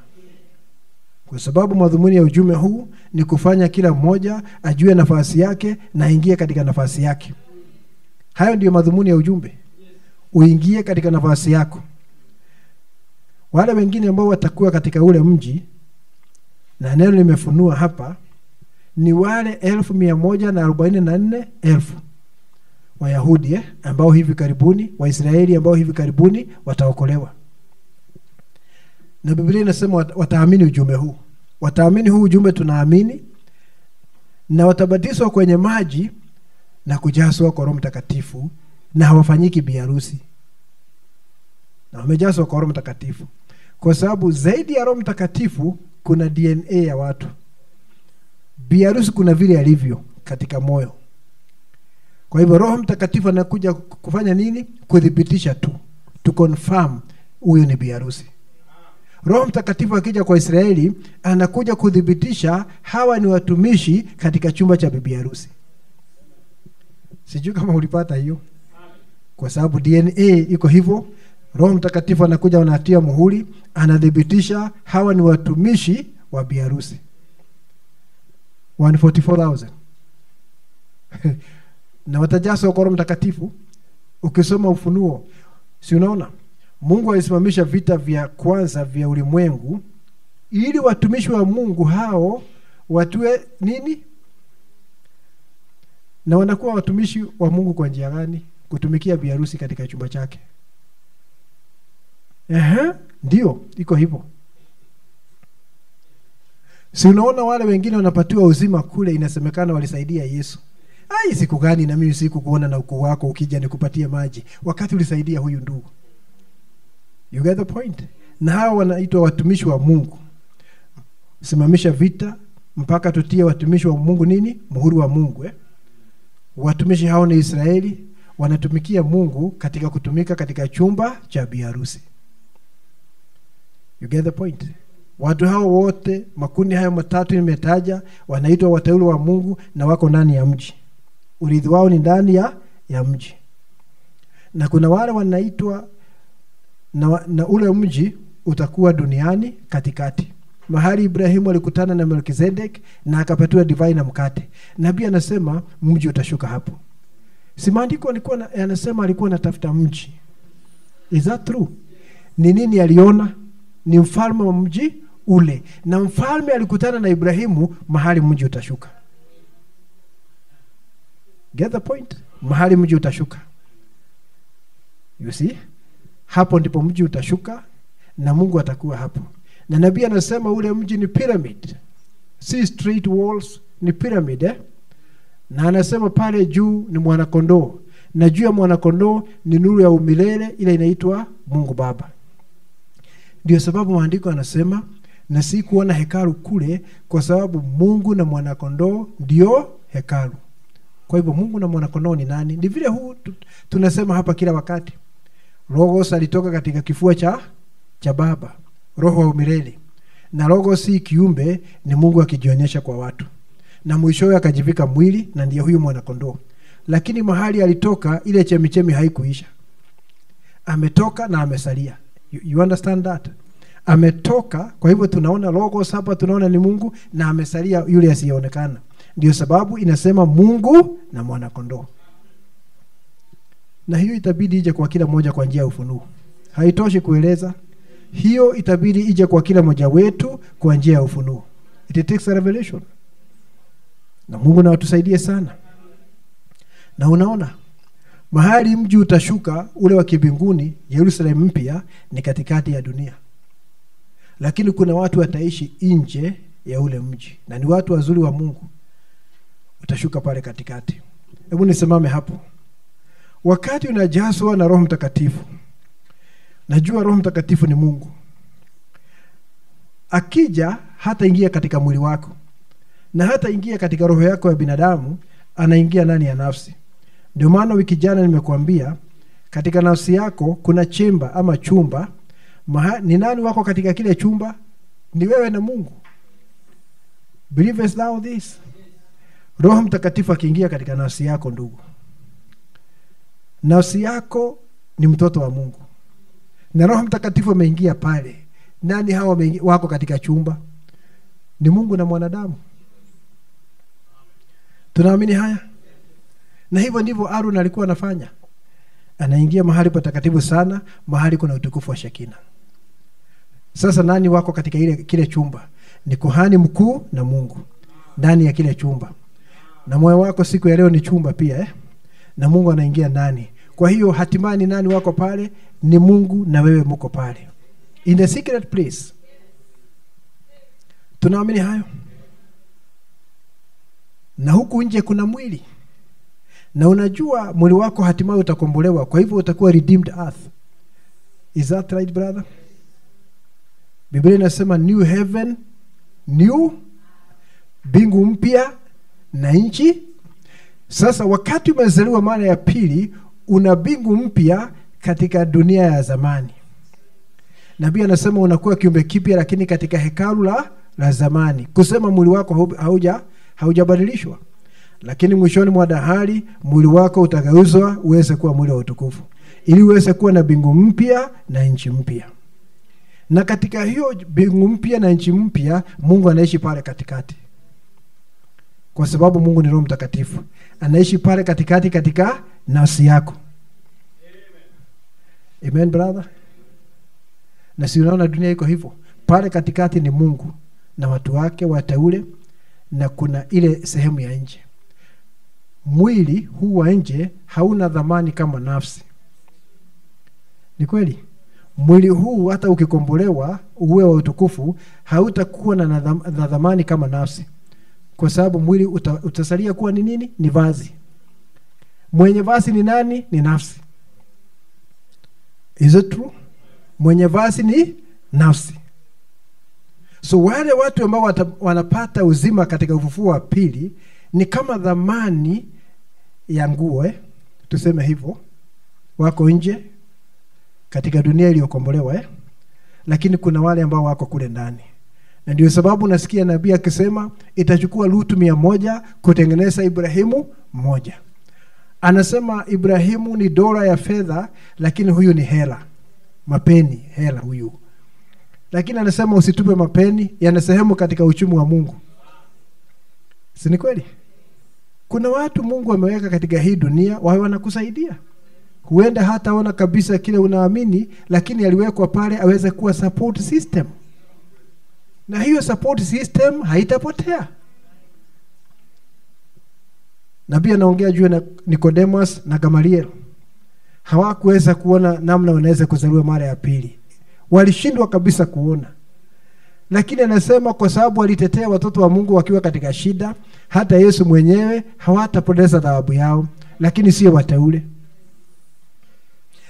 Kwa sababu madhumuni ya ujumbe huu ni kufanya kila mmoja ajue nafasi yake na aingie katika nafasi yake. Hayo ndio madhumuni ya ujumbe. Uingie katika nafasi yako. Wale wengine ambao watakuwa katika ule mji, na neno limefunua hapa, ni wale 144,000 Wayahudi ambao hivi karibuni, Waisraeli ambao hivi karibuni wataokolewa. Na Biblia inasema wataamini ujumbe huu. Wataamini huu ujumbe tunaamini, na watabatizwa kwenye maji na kujazwa kwa Roho Mtakatifu, na hawafanyiki biharusi. Na wamejazwa kwa Roho Mtakatifu. Kwa sababu zaidi ya Roho Mtakatifu kuna DNA ya watu. Biharusi kuna vile alivyo katika moyo. Kwa hivyo Roho Mtakatifu anakuja kufanya nini? Kudhibitisha tu. To confirm huyo ni biharusi. Roho Mtakatifu akija kwa Israeli anakuja kudhibitisha hawa ni watumishi katika chumba cha bibi harusi. Sijui kama ulipata hiyo. Kwa sababu DNA iko hivyo. Roho Mtakatifu anakuja anatia muhuri, anadhibitisha hawa ni watumishi wa bibi harusi. 144,000. Na watajazwa kwa Roho Mtakatifu. Ukisoma Ufunuo, si unaona? Mungu alisimamisha vita vya kwanza vya ulimwengu ili watumishi wa Mungu hao watue nini? Na wanakuwa watumishi wa Mungu kwa njia gani? Kutumikia biharusi katika chumba chake. Ndio, iko hivyo. Si unaona wale wengine wanapatiwa uzima kule, inasemekana walisaidia Yesu. Ai, siku gani na mimi siku kuona na ukoo wako ukija nikupatie maji wakati ulisaidia huyu ndugu. You get the point? Na hao wanaitwa watumishi wa Mungu. Simamisha vita mpaka tutie watumishi wa Mungu nini? Muhuri wa Mungu. Watumishi hao ni Israeli, wanatumikia Mungu katika kutumika katika chumba cha biharusi. You get the point? Watu hao wote, makundi hayo matatu nimetaja, wanaitwa wateule wa Mungu na wako ndani ya mji. Urithi wao ni ndani ya mji. Na kuna wale wanaitwa na ule mji utakuwa duniani katikati. Mahali Ibrahimu alikutana na Melkizedek na akapatiwa divai na mkate. Nabii anasema mji utashuka hapo. Si maandiko anasema alikuwa anatafuta mji. Is that true? Ni nini aliona? Ni mfalme wa mji ule. Na mfalme alikutana na Ibrahimu, mahali mji utashuka. Get the point? Mahali mji utashuka. You see? Hapo ndipo mji utashuka na Mungu atakuwa hapo. Na nabii anasema ule mji ni pyramid. Si straight walls, ni pyramid. Na anasema pale juu ni mwana-kondoo. Na juu ya mwana-kondoo ni nuru ya umilele, ile inaitwa Mungu Baba. Ndio sababu maandiko anasema na si kuona hekalu kule, kwa sababu Mungu na mwana-kondoo ndio hekalu. Kwa hivyo Mungu na mwana-kondoo ni nani? Ni vile huu tunasema hapa kila wakati. Logos alitoka katika kifua cha Baba, roho wa umilele. Na Logos si kiumbe, ni Mungu akijionyesha kwa watu. Na mwishowe akajivika mwili, na ndiye huyu mwana-kondoo. Lakini mahali alitoka ile chemichemi haikuisha. Ametoka na amesalia. You understand that? Ametoka, kwa hivyo tunaona Logos hapa, tunaona ni Mungu, na amesalia yule asiyeonekana. Ndio sababu inasema Mungu na mwana-kondoo. Na hiyo itabidi ije kwa kila mmoja kwa njia ya ufunuo. Haitoshi kueleza. Hiyo itabidi ije kwa kila mmoja wetu kwa njia ya ufunuo. It takes a revelation. Na Mungu na watusaidie sana. Na unaona, mahali mji utashuka ule wa kibinguni, Yerusalemu mpya, ni katikati ya dunia. Lakini kuna watu wataishi nje ya ule mji. Na ni watu wazuri wa Mungu. Utashuka pale katikati. Hebu nisimame hapo. Wakati unajazwa na Roho Mtakatifu, najua Roho Mtakatifu ni Mungu. Akija hata ingia katika mwili wako, na hata ingia katika roho yako ya binadamu, anaingia ndani ya nafsi. Ndio maana wiki jana nimekuambia katika nafsi yako kuna chemba ama chumba. Ni nani wako katika kile chumba? ni wewe na Mungu. Believest thou this? Roho Mtakatifu akiingia katika nafsi yako, ndugu, nafsi yako ni mtoto wa Mungu, na Roho Mtakatifu ameingia pale. Nani hawa wako katika chumba? Ni Mungu na mwanadamu. Tunaamini haya? Na hivyo ndivyo Aaron alikuwa anafanya. Anaingia mahali patakatifu sana, mahali kuna utukufu wa Shekina. Sasa nani wako katika kile chumba? Ni kuhani mkuu na Mungu ndani ya kile chumba. Na moyo wako siku ya leo ni chumba pia, na Mungu anaingia ndani. Kwa hiyo hatimaye nani wako pale? Ni Mungu na wewe mko pale, in the secret place. Tunaamini hayo? Na huku nje kuna mwili, na unajua mwili wako hatimaye utakombolewa, kwa hivyo utakuwa redeemed earth. Is that right, brother? Biblia inasema new heaven, new bingu mpya na nchi. Sasa wakati umezaliwa mara ya pili, una bingu mpya katika dunia ya zamani. Nabii anasema unakuwa kiumbe kipya, lakini katika hekalu la zamani. Kusema mwili wako haujabadilishwa, lakini mwishoni mwa dahari mwili wako utageuzwa uweze kuwa mwili wa utukufu, ili uweze kuwa na bingu mpya na nchi mpya. Na katika hiyo bingu mpya na nchi mpya, Mungu anaishi pale katikati. Kwa sababu Mungu ni Roho Mtakatifu, anaishi pale katikati katika nafsi yako. Amen, brother. Na si unaona dunia iko hivyo? Pale katikati ni Mungu na watu wake wateule, na kuna ile sehemu ya nje. Mwili huu wa nje hauna dhamani kama nafsi. Ni kweli? Mwili huu hata ukikombolewa uwe wa utukufu, hautakuwa na dhamani kama nafsi. Kwa sababu mwili utasalia kuwa ni nini? Ni vazi. Mwenye vazi ni nani? Ni nafsi. Is it true? Mwenye vazi ni nafsi. So wale watu ambao wanapata uzima katika ufufuo wa pili ni kama dhamani ya nguo, tuseme hivyo. Wako nje katika dunia iliyokombolewa, lakini kuna wale ambao wako kule ndani. Na ndio sababu nasikia nabii akisema itachukua Lutu 100 kutengeneza Ibrahimu mmoja. Anasema Ibrahimu ni dola ya fedha, lakini huyu ni hela, mapeni, hela huyu. Lakini anasema usitupe mapeni, yana sehemu katika uchumi wa Mungu. Si ni kweli? Kuna watu Mungu ameweka katika hii dunia, wao wanakusaidia. Huenda hata ona kabisa kile unaamini, lakini aliwekwa pale aweze kuwa support system. Na hiyo support system haitapotea. Nabii anaongea juu na Nicodemus na Gamaliel. Hawakuweza kuona namna wanaweza kuzaliwa mara ya pili. Walishindwa kabisa kuona. Lakini anasema kwa sababu walitetea watoto wa Mungu wakiwa katika shida, hata Yesu mwenyewe hawatapoteza thawabu yao, lakini sio wateule.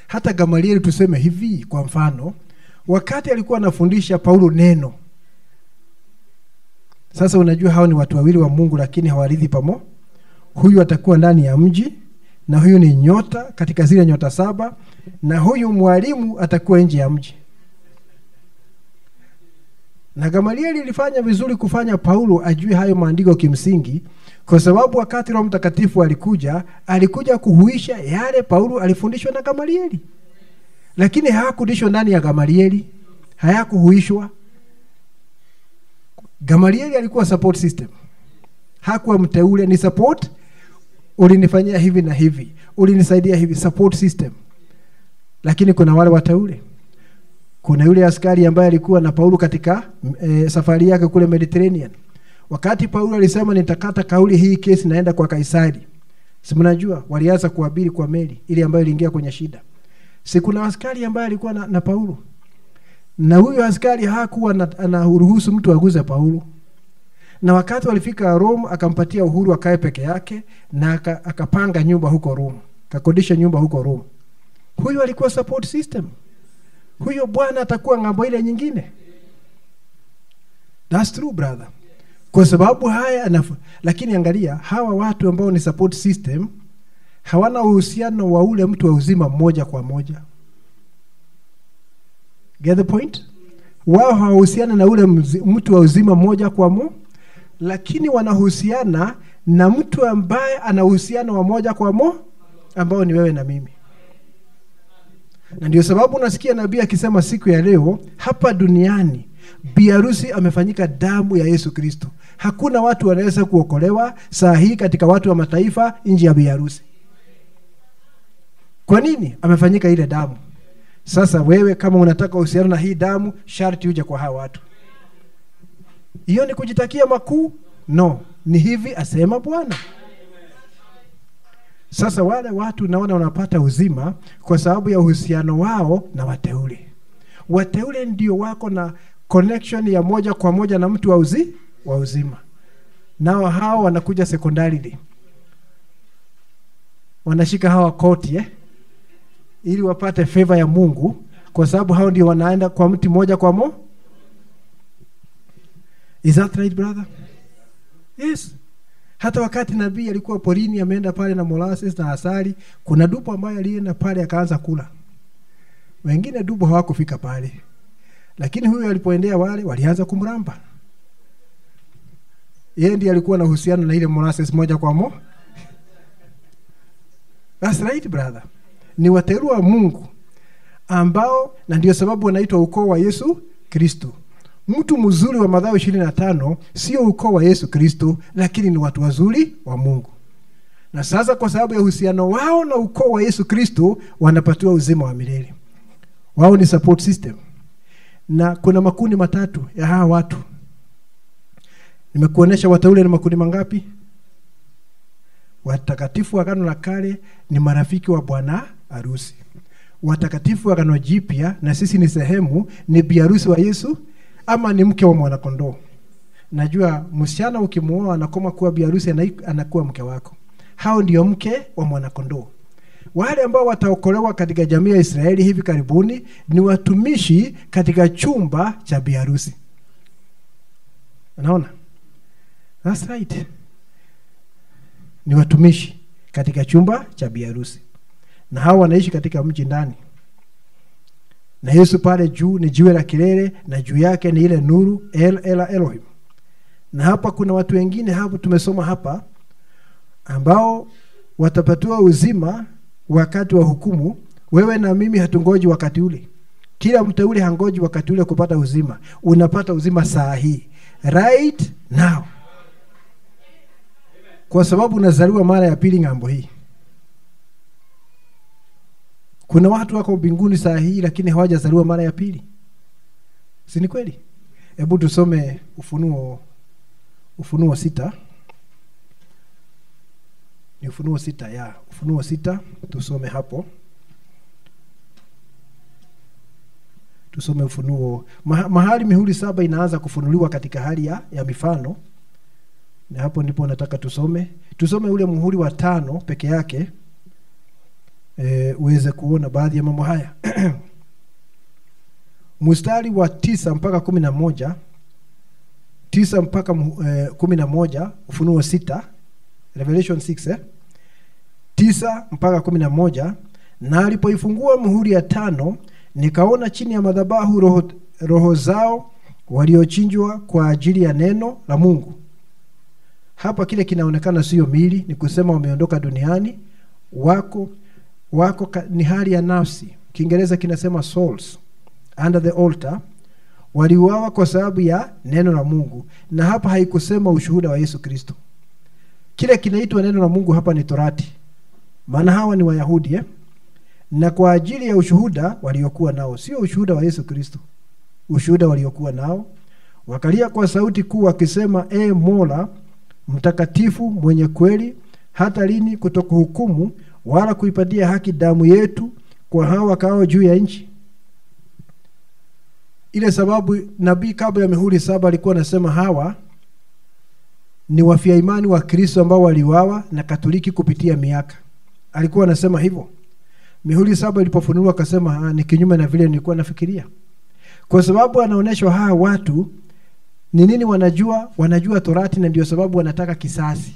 Hata Gamaliel, tuseme hivi kwa mfano, wakati alikuwa anafundisha Paulo neno. Sasa unajua hao ni watu wawili wa Mungu, lakini hawarithi pamoja. Huyu atakuwa ndani ya mji, na huyu ni nyota katika zile nyota 7, na huyu mwalimu atakuwa nje ya mji. Na Gamaliel ilifanya vizuri kufanya Paulo ajue hayo maandiko kimsingi, kwa sababu wakati Roho Mtakatifu alikuja kuhuisha yale Paulo alifundishwa na Gamaliel. Lakini hakufundishwa ndani ya Gamaliel, hayakuhuishwa. Gamaliel alikuwa support system. Hakuwa mteule, ni support. Ulinifanyia hivi na hivi, ulinisaidia hivi, support system. Lakini kuna wale wateule. Kuna yule askari ambaye alikuwa na Paulo katika safari yake kule Mediterranean. Wakati Paulo alisema nitakata kauli hii, kesi naenda kwa Kaisari. Si mnajua walianza kuabiri kwa meli ile ambayo iliingia kwenye shida. Si kuna askari ambaye alikuwa na Paulo. Na huyo askari hakuwa anaruhusu mtu aguze Paulo. Na wakati walifika Rome, akampatia uhuru akae peke yake, na akapanga nyumba huko Rome. Akakodisha nyumba huko Rome. Huyo alikuwa support system. Huyo bwana atakuwa ngambo ile nyingine. That's true, brother. Kwa sababu haya lakini angalia, hawa watu ambao ni support system hawana uhusiano wa ule mtu wa uzima mmoja kwa moja. Get the point? wao hawahusiana na ule mtu wa uzima moja kwa moja, lakini wanahusiana na mtu ambaye ana uhusiano wa moja kwa moja ambao ni wewe na mimi. Na ndio sababu unasikia nabii akisema siku ya leo hapa duniani biharusi amefanyika damu ya Yesu Kristo. Hakuna watu wanaweza kuokolewa saa hii katika watu wa mataifa nje ya biharusi. Kwa nini? Amefanyika ile damu. Sasa wewe kama unataka uhusiano na hii damu, sharti uje kwa hawa watu. Hiyo ni kujitakia makuu? No, ni hivi asema Bwana. Sasa wale watu naona wanapata uzima kwa sababu ya uhusiano wao na wateule. Wateule ndio wako na connection ya moja kwa moja na mtu wa uzima. Nao hao wanakuja secondarily. Wanashika hawa koti ili wapate favor ya Mungu, kwa sababu hao ndio wanaenda kwa mtu moja kwa moja. Is that right, brother? Yes. Hata wakati nabii alikuwa porini ameenda pale na molasses na asali, kuna dubu ambaye alienda pale akaanza kula. Wengine dubu hawakufika pale. Lakini huyu alipoendea wale walianza kumramba. Yeye ndiye alikuwa na uhusiano na ile molasses moja kwa moja. That's right, brother. Ni wateule wa Mungu ambao, na ndio sababu wanaitwa ukoo wa Yesu Kristo. Mtu mzuri wa Mathayo 25 sio ukoo wa Yesu Kristo, lakini ni watu wazuri wa Mungu. Na sasa kwa sababu ya uhusiano wao na ukoo wa Yesu Kristo wanapatiwa uzima wa milele. Wao ni support system. Na kuna makundi matatu ya hawa watu. Nimekuonesha wateule ni makundi mangapi? Watakatifu wa Agano la Kale ni marafiki wa bwana harusi. Watakatifu wa Agano Jipya, na sisi ni sehemu, ni biharusi wa Yesu ama ni mke wa mwana kondoo. Najua msichana ukimuoa anakoma kuwa biharusi, anakuwa mke wako. Hao ndio mke wa mwana kondoo. Wale ambao wataokolewa katika jamii ya Israeli hivi karibuni ni watumishi katika chumba cha biharusi. Unaona? That's right. Ni watumishi katika chumba cha biharusi. Na hao wanaishi katika mji ndani. Na Yesu pale juu ni jiwe la kilele, na juu yake ni ile nuru Elohim. Na hapa kuna watu wengine hapo tumesoma hapa ambao watapatiwa uzima wakati wa hukumu. Wewe na mimi hatungoji wakati ule. Kila mteule hangoji wakati ule kupata uzima. Unapata uzima saa hii, right now. Kwa sababu unazaliwa mara ya pili ngambo hii. Kuna watu wako mbinguni saa hii lakini hawajazaliwa mara ya pili. Si ni kweli? Hebu tusome Ufunuo 6. Ni Ufunuo 6 ya. Ufunuo 6 tusome hapo. Tusome Ufunuo. Mahali mihuri 7 inaanza kufunuliwa katika hali ya mifano. Na hapo ndipo nataka tusome. Tusome ule muhuri wa 5 peke yake. Uweze kuona baadhi ya mambo haya. Mstari wa 9 mpaka 11. 9 mpaka 11 Ufunuo 6. Revelation 6 9 mpaka 11. Na alipoifungua muhuri ya 5, nikaona chini ya madhabahu roho zao waliochinjwa kwa ajili ya neno la Mungu. Hapa kile kinaonekana sio miili, ni kusema wameondoka duniani, wako ni hali ya nafsi. Kiingereza kinasema souls under the altar. Waliuawa kwa sababu ya neno la Mungu. Na hapa haikusema ushuhuda wa Yesu Kristo. Kile kinaitwa neno la Mungu hapa ni Torati. Maana hawa ni Wayahudi na kwa ajili ya ushuhuda waliokuwa nao, sio ushuhuda wa Yesu Kristo. Ushuhuda waliokuwa nao, wakalia kwa sauti kuu wakisema, Mola mtakatifu mwenye kweli, hata lini kutokuhukumu wala kuipatia haki damu yetu kwa hawa wakao juu ya nchi? Ile sababu nabii kabla ya mihuri 7 alikuwa anasema hawa ni wafia imani wa Kristo ambao waliuawa na Katoliki kupitia miaka. Alikuwa anasema hivyo. Mihuri 7 ilipofunuliwa akasema ni kinyume na vile nilikuwa nafikiria. Kwa sababu anaonyesha hawa watu ni nini wanajua Torati, na ndio sababu wanataka kisasi.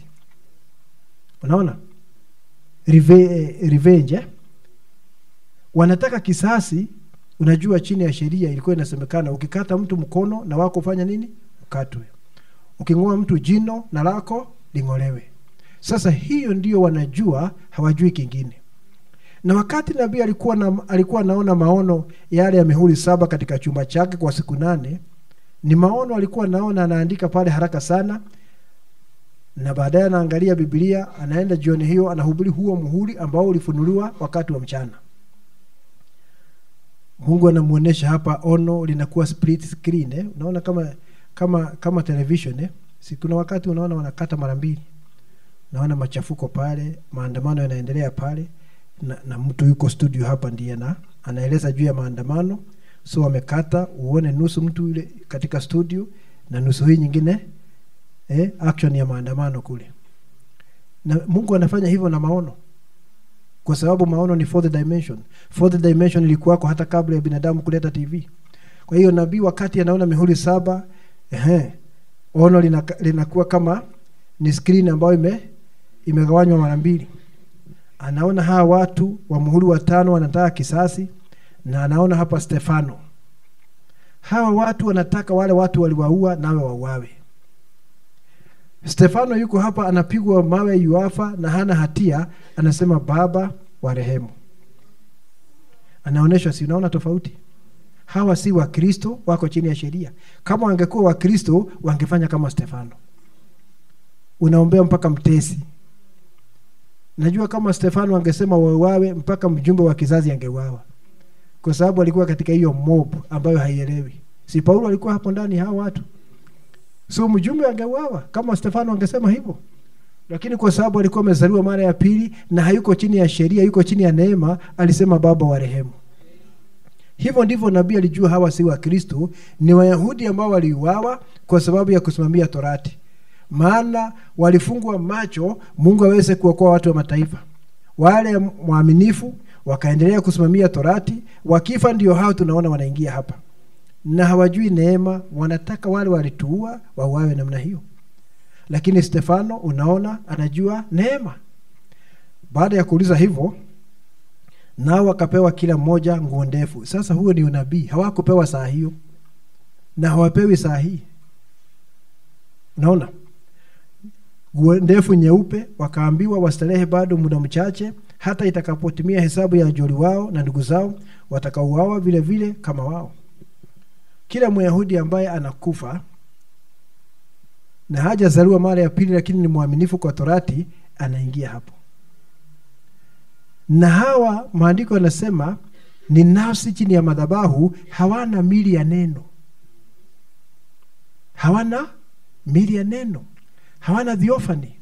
Unaona? Revenge. Wanataka kisasi Unajua chini ya sheria ilikuwa inasemekana ukikata mtu mkono na wako fanya nini? Ukatwe. Uking'oa mtu jino na lako ling'olewe. Sasa hiyo ndio wanajua, hawajui kingine. Na wakati nabii alikuwa anaona maono yale ya mihuri 7 katika chumba chake kwa siku 8, ni maono alikuwa anaona, anaandika pale haraka sana. Na baadaye anaangalia Biblia, anaenda jioni hiyo anahubiri huo muhuri ambao ulifunuliwa wakati wa mchana. Mungu anamuonesha hapa ono linakuwa split screen, unaona kama television Si kuna wakati unaona wanakata mara mbili. Naona machafuko pale, maandamano yanaendelea pale na mtu yuko studio hapa ndiye anaeleza juu ya maandamano. So wamekata uone nusu mtu yule katika studio na nusu hii nyingine action ya maandamano kule. Na Mungu anafanya hivyo na maono. Kwa sababu maono ni fourth dimension. Fourth dimension ilikuwa hata kabla ya binadamu kuleta TV. Kwa hiyo nabii wakati anaona mihuri 7, ono linakuwa kama ni screen ambayo imegawanywa mara mbili. Anaona hawa watu wa muhuri wa 5 wanataka kisasi, na anaona hapa Stefano. Hawa watu wanataka wale watu waliwaua nawe wauawe. Stefano yuko hapa anapigwa mawe yuafa na hana hatia, anasema Baba warehemu. Anaonesha, si unaona tofauti? Hawa si wa Kristo, wako chini ya sheria. Kama wangekuwa wa Kristo wangefanya kama Stefano. Unaombea mpaka mtesi. Najua kama Stefano angesema wauawe, mpaka mjumbe wa kizazi angeuawa. Kwa sababu alikuwa katika hiyo mob ambayo haielewi. Si Paulo alikuwa hapo ndani hao watu. So mjumbe angeuawa kama Stefano angesema hivyo. Lakini kwa sababu alikuwa amezaliwa mara ya pili na hayuko chini ya sheria, yuko chini ya neema, alisema Baba warehemu. Hivyo ndivyo nabii alijua hawa si wa Kristo, ni Wayahudi ambao waliuawa kwa sababu ya kusimamia Torati. Maana walifungwa macho Mungu aweze kuokoa watu wa mataifa. Wale waaminifu wakaendelea kusimamia Torati, wakifa ndio hao tunaona wanaingia hapa. Na hawajui neema, wanataka wale walituua wauawe namna hiyo. Lakini Stefano unaona anajua neema. Baada ya kuuliza hivyo, nao wakapewa kila mmoja nguo ndefu. Sasa huo ni unabii. Hawakupewa saa hiyo na hawapewi saa hii. Unaona? Nguo ndefu nyeupe, wakaambiwa wastarehe bado muda mchache hata itakapotimia hesabu ya ajoli wao na ndugu zao watakaouawa vile vile kama wao. Kila Myahudi ambaye anakufa na hajazaliwa mara ya pili lakini ni mwaminifu kwa Torati anaingia hapo. Na hawa maandiko yanasema ni nafsi chini ya madhabahu, hawana mili ya neno. Hawana mili ya neno. Hawana theophany.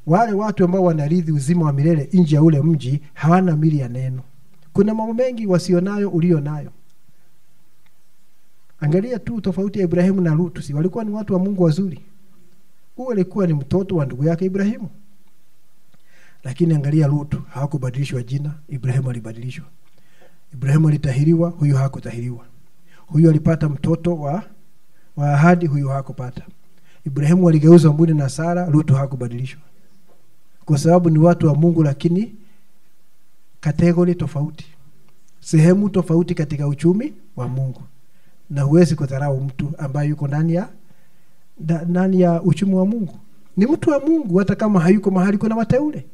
Wale watu ambao wanarithi uzima wa milele nje ya ule mji hawana mili ya neno. Kuna mambo mengi wasionayo ulio nayo. Angalia tu tofauti ya Ibrahimu na Lutu. Si walikuwa ni watu wa Mungu wazuri. Huyo alikuwa ni mtoto wa ndugu yake Ibrahimu. Lakini angalia Lutu, hawakubadilishwa jina, Ibrahimu alibadilishwa. Ibrahimu alitahiriwa, huyo hakutahiriwa. Huyo alipata mtoto wa ahadi, huyo hakupata. Ibrahimu aligeuza mume na Sara, Lutu hakubadilishwa. Kwa sababu ni watu wa Mungu lakini kategori tofauti. Sehemu tofauti katika uchumi wa Mungu. Na huwezi kudharau mtu ambaye yuko ndani ya uchumi wa Mungu. Ni mtu wa Mungu hata kama hayuko mahali kuna wateule.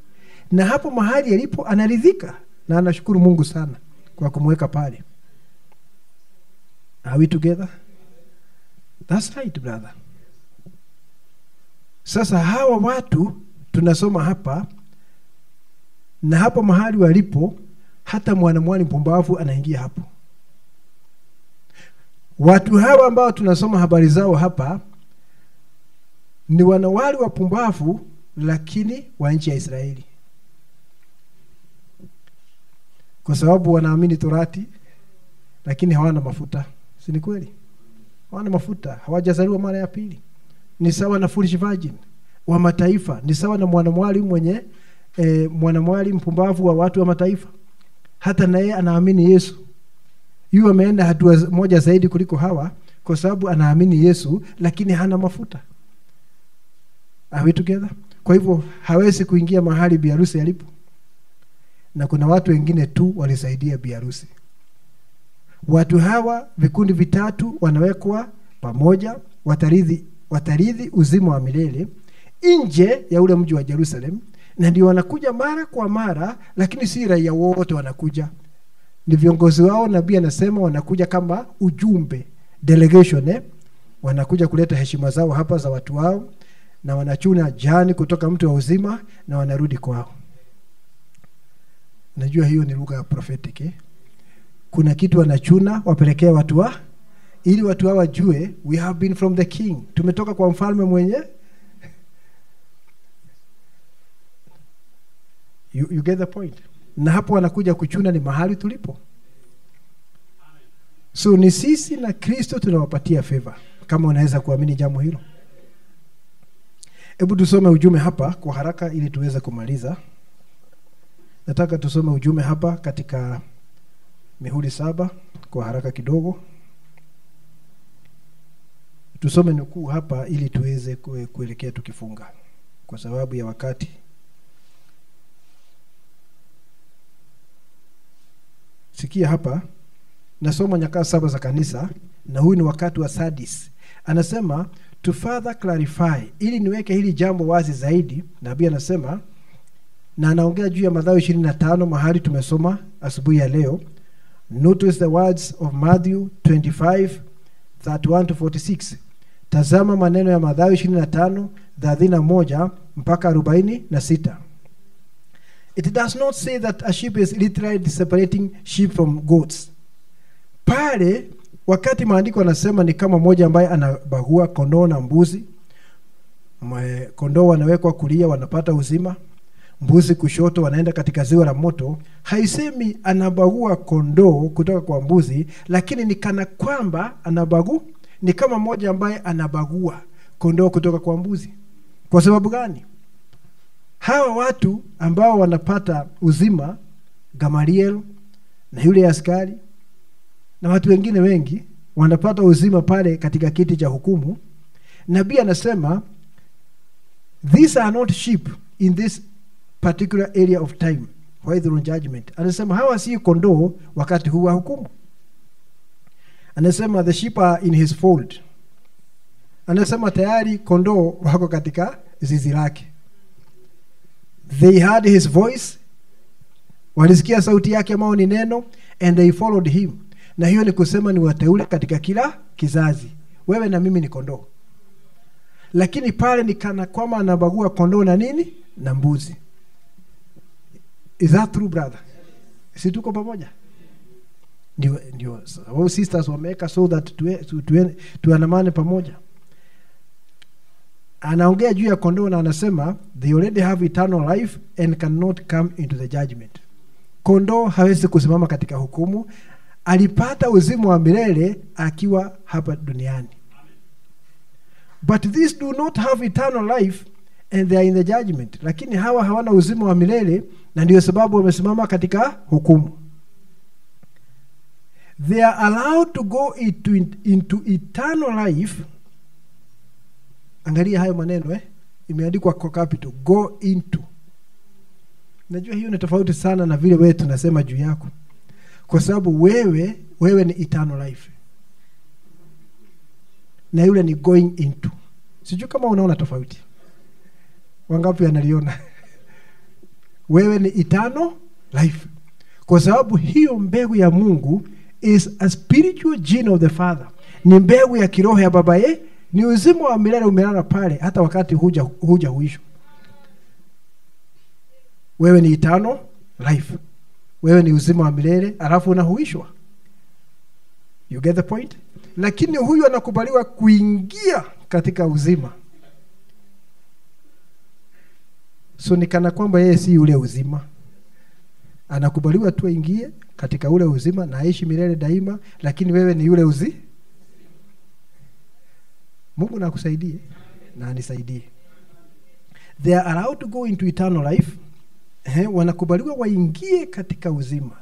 Na hapo mahali alipo anaridhika na anashukuru Mungu sana kwa kumweka pale. Are we together? That's right, brother. Sasa hawa watu tunasoma hapa, na hapo mahali walipo hata mwanamwali mpumbavu anaingia hapo. Watu hawa ambao tunasoma habari zao hapa ni wanawali wapumbavu lakini wa nchi ya Israeli. Kwa sababu wanaamini Torati lakini hawana mafuta. Si ni kweli? Hawana mafuta, hawajazaliwa mara ya pili. Ni sawa na foolish virgin wa mataifa, ni sawa na mwanamwali mpumbavu wa watu wa mataifa. Hata naye anaamini Yesu. Yu ameenda hatua moja zaidi kuliko hawa kwa sababu anaamini Yesu lakini hana mafuta. Are we together? Kwa hivyo hawezi kuingia mahali biharusi alipo. na kuna watu wengine tu walisaidia biharusi. Watu hawa vikundi vitatu wanawekwa pamoja, watarithi uzima wa milele nje ya ule mji wa Jerusalem, na ndio wanakuja mara kwa mara, lakini si raia wote wanakuja. Ni viongozi wao, nabii anasema wanakuja kama ujumbe, delegation, wanakuja kuleta heshima zao hapa za watu wao, na wanachuna jani kutoka mti wa uzima na wanarudi kwao. Najua hiyo ni lugha ya prophetic. Kuna kitu wanachuna wapelekea watu wa, ili watu hao wajue we have been from the king, tumetoka kwa mfalme mwenye. You get the point? Na hapo wanakuja kuchuna ni mahali tulipo. So ni sisi na Kristo tunawapatia favor, kama unaweza kuamini jambo hilo. Hebu tusome ujumbe hapa kwa haraka ili tuweze kumaliza. Nataka tusome ujumbe hapa katika mihuri 7 kwa haraka kidogo. Tusome nukuu hapa ili tuweze kuelekea tukifunga kwa sababu ya wakati. Sikia hapa, nasoma nyakati 7 za kanisa, na huyu ni wakati wa Sardis. Anasema to further clarify, ili niweke hili jambo wazi zaidi. Nabii anasema, na anaongea juu ya Mathayo 25 mahali tumesoma asubuhi ya leo. Notice the words of Matthew 25:31 to 46. Tazama maneno ya Mathayo 25:31 mpaka 46. It does not say that a sheep is literally separating sheep from goats. Pale wakati maandiko anasema ni kama mmoja ambaye anabagua kondoo na mbuzi. Kondoo wanawekwa kulia wanapata uzima, mbuzi kushoto wanaenda katika ziwa la moto. Haisemi anabagua kondoo kutoka kwa mbuzi, lakini ni kana kwamba ni kama mmoja ambaye anabagua kondoo kutoka kwa mbuzi. Kwa sababu gani? Hawa watu ambao wanapata uzima, Gamaliel na yule askari na watu wengine wengi wanapata uzima pale katika kiti cha hukumu. Nabii anasema these are not sheep in this particular area of time for the judgment. Anasema hawa si kondoo wakati huu wa hukumu. Anasema the sheep are in his fold. Anasema tayari kondoo wako katika zizi lake. They heard his voice, walisikia sauti yake ambao ni neno, and they followed him. Na hiyo ni kusema ni wateule katika kila kizazi. Wewe na mimi ni kondoo. Lakini pale ni kana kwamba anabagua kondoo na nini? Na mbuzi. Is that true, brother? Si tuko pamoja? Ndio. Our sisters wameka so that tuandamane pamoja. Anaongea juu ya kondoo na anasema they already have eternal life and cannot come into the judgment. Kondoo hawezi kusimama katika hukumu, alipata uzima wa milele akiwa hapa duniani. But these do not have eternal life and they are in the judgment. Lakini hawa hawana uzima wa milele na ndio sababu wamesimama katika hukumu. They are allowed to go into eternal life. Angalia hayo maneno imeandikwa kwa capital, go into. Najua hiyo ni tofauti sana na vile wewe tunasema juu yako. Kwa sababu wewe ni eternal life. Na yule ni going into. Sijui kama unaona tofauti. Wangapi wanaliona? Wewe ni eternal life. Kwa sababu hiyo mbegu ya Mungu is a spiritual gene of the Father. Ni mbegu ya kiroho ya baba yeye. Ni uzima wa milele umelala pale hata wakati huja huisho. Wewe ni eternal life. Wewe ni uzima wa milele alafu unahuishwa. You get the point? Lakini huyu anakubaliwa kuingia katika uzima. So ni kana kwamba yeye si ule uzima. Anakubaliwa tu aingie katika ule uzima na aishi milele daima, lakini wewe ni yule uzima. Mungu na akusaidie na anisaidie. They are allowed to go into eternal life. Wanakubaliwa waingie katika uzima.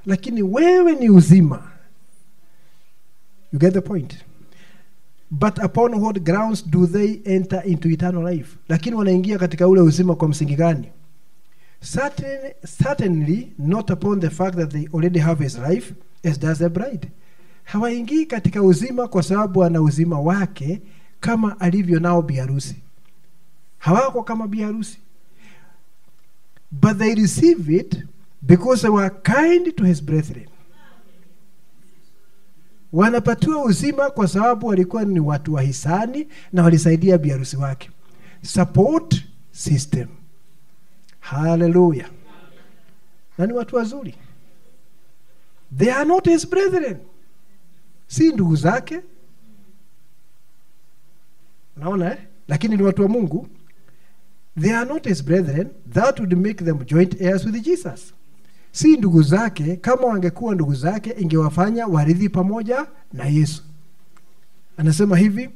Lakini wewe ni uzima. You get the point? But upon what grounds do they enter into eternal life? Lakini wanaingia katika ule uzima kwa msingi gani? Certainly not upon the fact that they already have his life, as does the bride. Hawaingii katika uzima kwa sababu ana uzima wake kama alivyo nao biharusi. Hawako kama biharusi. But they receive it because they were kind to his brethren. Wanapatiwa uzima kwa sababu walikuwa ni watu wa hisani na walisaidia biharusi wake. Support system. Hallelujah. Na ni watu wazuri. They are not his brethren. Si ndugu zake. Unaona Lakini ni watu wa Mungu. They are not his brethren. That would make them joint heirs with Jesus. Si ndugu zake. Kama wangekuwa ndugu zake ingewafanya warithi pamoja na Yesu. Anasema hivi,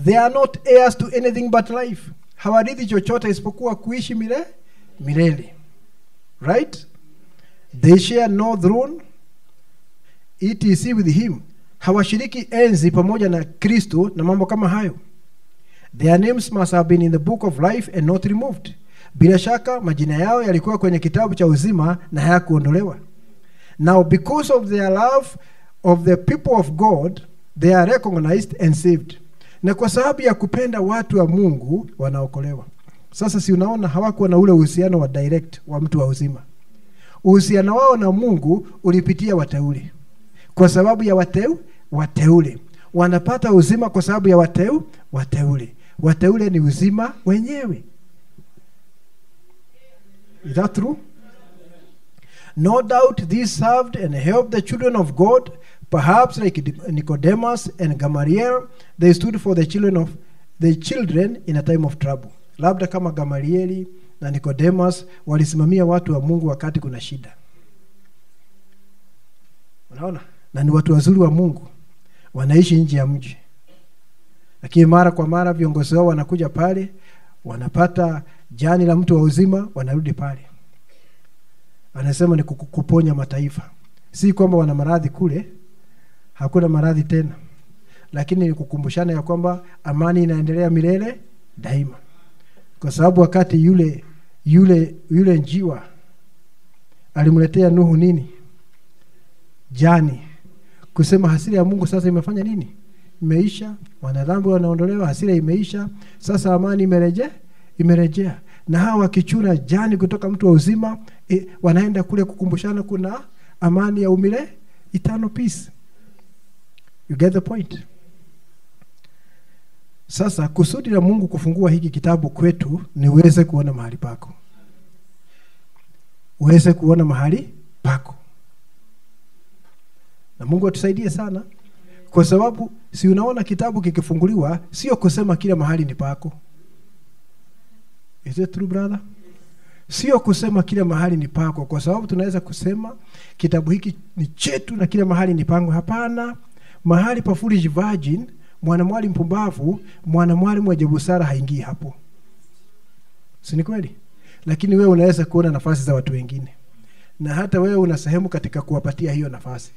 they are not heirs to anything but life. Hawarithi chochote isipokuwa kuishi milele. Right? They share no throne etc with him. Hawashiriki enzi pamoja na Kristo na mambo kama hayo. Their names must have been in the book of life and not removed. Bila shaka majina yao yalikuwa kwenye kitabu cha uzima na hayakuondolewa. Now because of their love of the people of God, they are recognized and saved. Na kwa sababu ya kupenda watu wa Mungu wanaokolewa. Sasa si unaona hawakuwa na ule uhusiano wa direct wa mtu wa uzima. Uhusiano wao na Mungu ulipitia wateule. Kwa sababu ya wateule. Wanapata uzima kwa sababu ya wateule. Wateule ni uzima wenyewe. Is that true? No doubt these served and helped the children of God. Perhaps like Nicodemus and Gamaliel, they stood for the children in a time of trouble. Labda kama Gamalieli na Nicodemus walisimamia watu wa Mungu wakati kuna shida. Unaona? Na ni watu wazuri wa Mungu. Wanaishi nje ya mji. Lakini mara kwa mara viongozi wao wanakuja pale, wanapata jani la mtu wa uzima, wanarudi pale. Anasema ni kuponya mataifa. Si kwamba wana maradhi kule, hakuna maradhi tena. Lakini ni kukumbushana ya kwamba amani inaendelea milele daima. Kwa sababu wakati yule njiwa alimletea Nuhu nini? Jani. Kusema hasira ya Mungu sasa imefanya nini? Imeisha. Wanadhambi wanaondolewa, hasira imeisha. Sasa amani imerejea. Na hawa wakichuna jani kutoka mtu wa uzima, wanaenda kule kukumbushana kuna amani ya umilele, eternal peace. You get the point? Sasa kusudi la Mungu kufungua hiki kitabu kwetu ni uweze kuona mahali pako. Uweze kuona mahali pako. Na Mungu atusaidie sana. Kwa sababu si unaona kitabu kikifunguliwa sio kusema kila mahali ni pako. Is it true, brother? Sio kusema kila mahali ni pako, kwa sababu tunaweza kusema kitabu hiki ni chetu na kila mahali ni pangu. Hapana. Mahali pa foolish virgin, mwanamwali mpumbavu, mwanamwali mwenye busara haingii hapo. Si ni kweli? Lakini wewe unaweza kuona nafasi za watu wengine. Na hata wewe una sehemu katika kuwapatia hiyo nafasi.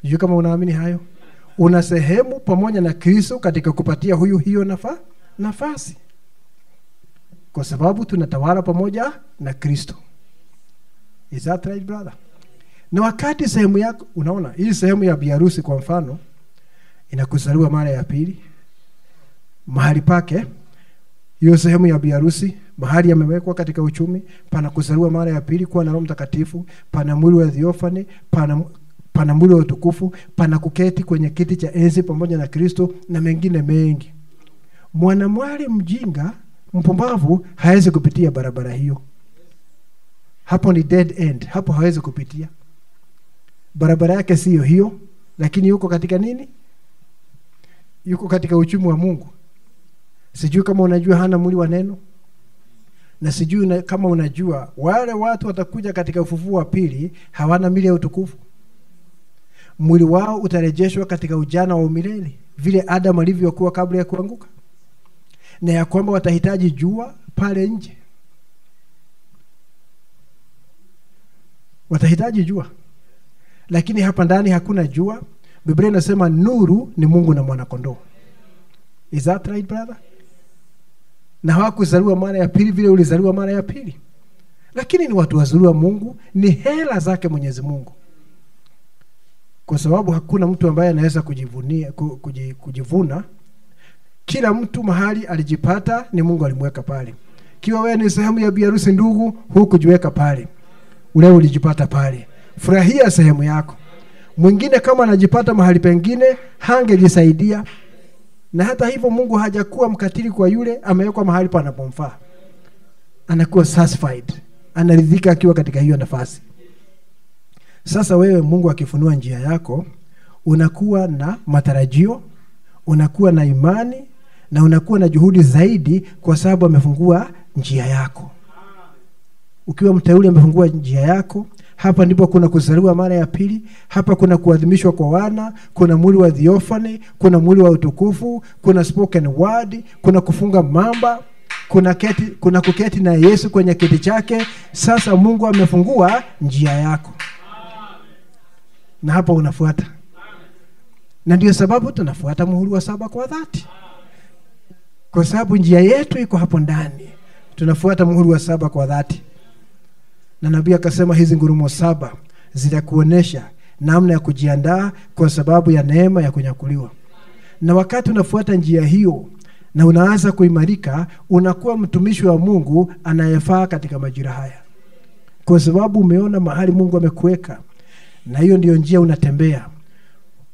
Unajua kama unaamini hayo? Una sehemu pamoja na Kristo katika kupatia hiyo nafasi. Kwa sababu tunatawala pamoja na Kristo. Is that right, brother? Na wakati sehemu yako, unaona, hii sehemu ya biharusi kwa mfano inakuzaliwa mara ya pili. Mahali pake, hiyo sehemu ya biharusi, mahali yamewekwa katika uchumi, pana kuzaliwa mara ya pili kuwa na Roho Mtakatifu, pana mwili wa theophany, pana mwili wa utukufu, pana kuketi kwenye kiti cha enzi pamoja na Kristo na mengine mengi. Mwanamwali mjinga, mpumbavu hawezi kupitia barabara hiyo. Hapo ni dead end. Hapo hawezi kupitia. Barabara yake sio hiyo, lakini yuko katika nini? Yuko katika uchumi wa Mungu. Sijui kama unajua hana mwili wa neno. Na sijui kama unajua wale watu watakuja katika ufufuo wa pili hawana mwili wa utukufu. Mwili wao utarejeshwa katika ujana wa umilele, vile Adam alivyokuwa kabla ya kuanguka. Na ya kwamba watahitaji jua pale nje. Watahitaji jua. Lakini hapa ndani hakuna jua. Biblia inasema nuru ni Mungu na mwana kondoo. Is that right, brother? na hawakuzaliwa mara ya pili vile ulizaliwa mara ya pili. Lakini ni watu wazuri wa Mungu, ni hela zake Mwenyezi Mungu. Kwa sababu hakuna mtu ambaye anaweza kujivuna. Kila mtu mahali alijipata ni Mungu alimweka pale. Kiwa wewe ni sehemu ya biharusi ndugu, hukujiweka pale. Ule ulijipata pale. Furahia sehemu yako. Mwingine kama anajipata mahali pengine hangejisaidia. Na hata hivyo Mungu hajakuwa mkatili kwa yule amewekwa mahali panapomfaa. Anakuwa satisfied. Anaridhika akiwa katika hiyo nafasi. Sasa wewe Mungu akifunua njia yako, unakuwa na matarajio, unakuwa na imani na unakuwa na juhudi zaidi kwa sababu amefungua njia yako. Ukiwa mteule amefungua njia yako, hapa ndipo kuna kuzaliwa mara ya pili, hapa kuna kuadhimishwa kwa wana, kuna mwili wa theophany, kuna mwili wa utukufu, kuna spoken word, kuna kufunga mamba, kuna kuketi na Yesu kwenye kiti chake. Sasa Mungu amefungua njia yako. Na hapa unafuata. Na ndio sababu tunafuata muhuri wa 7 kwa dhati. Kwa sababu njia yetu iko hapo ndani. Tunafuata muhuri wa 7 kwa dhati. Na nabii akasema hizi ngurumo 7 zitakuonesha namna ya kujiandaa kwa sababu ya neema ya kunyakuliwa. Na wakati unafuata njia hiyo na unaanza kuimarika, unakuwa mtumishi wa Mungu anayefaa katika majira haya. Kwa sababu umeona mahali Mungu amekuweka. Na hiyo ndio njia unatembea.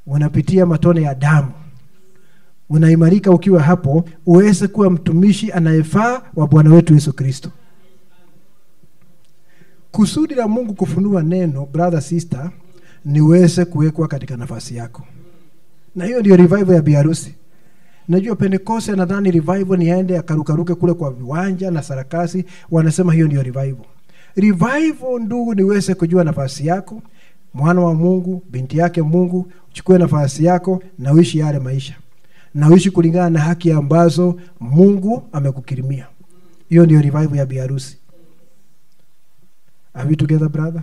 Unapitia matone ya damu. Unaimarika ukiwa hapo, uweze kuwa mtumishi anayefaa wa Bwana wetu Yesu Kristo. Kusudi la Mungu kufunua neno, brother sister, ni uweze kuwekwa katika nafasi yako. Na hiyo ndio revival ya biharusi. Najua Pentecoste nadhani revival ni aende akarukaruke kule kwa viwanja na sarakasi, wanasema hiyo ndio revival. Revival ndugu ni uweze kujua nafasi yako, mwana wa Mungu, binti yake Mungu, uchukue nafasi yako na uishi yale maisha. Na uishi kulingana na haki ambazo Mungu amekukirimia. Hiyo ndio revival ya biharusi. Are we together, brother?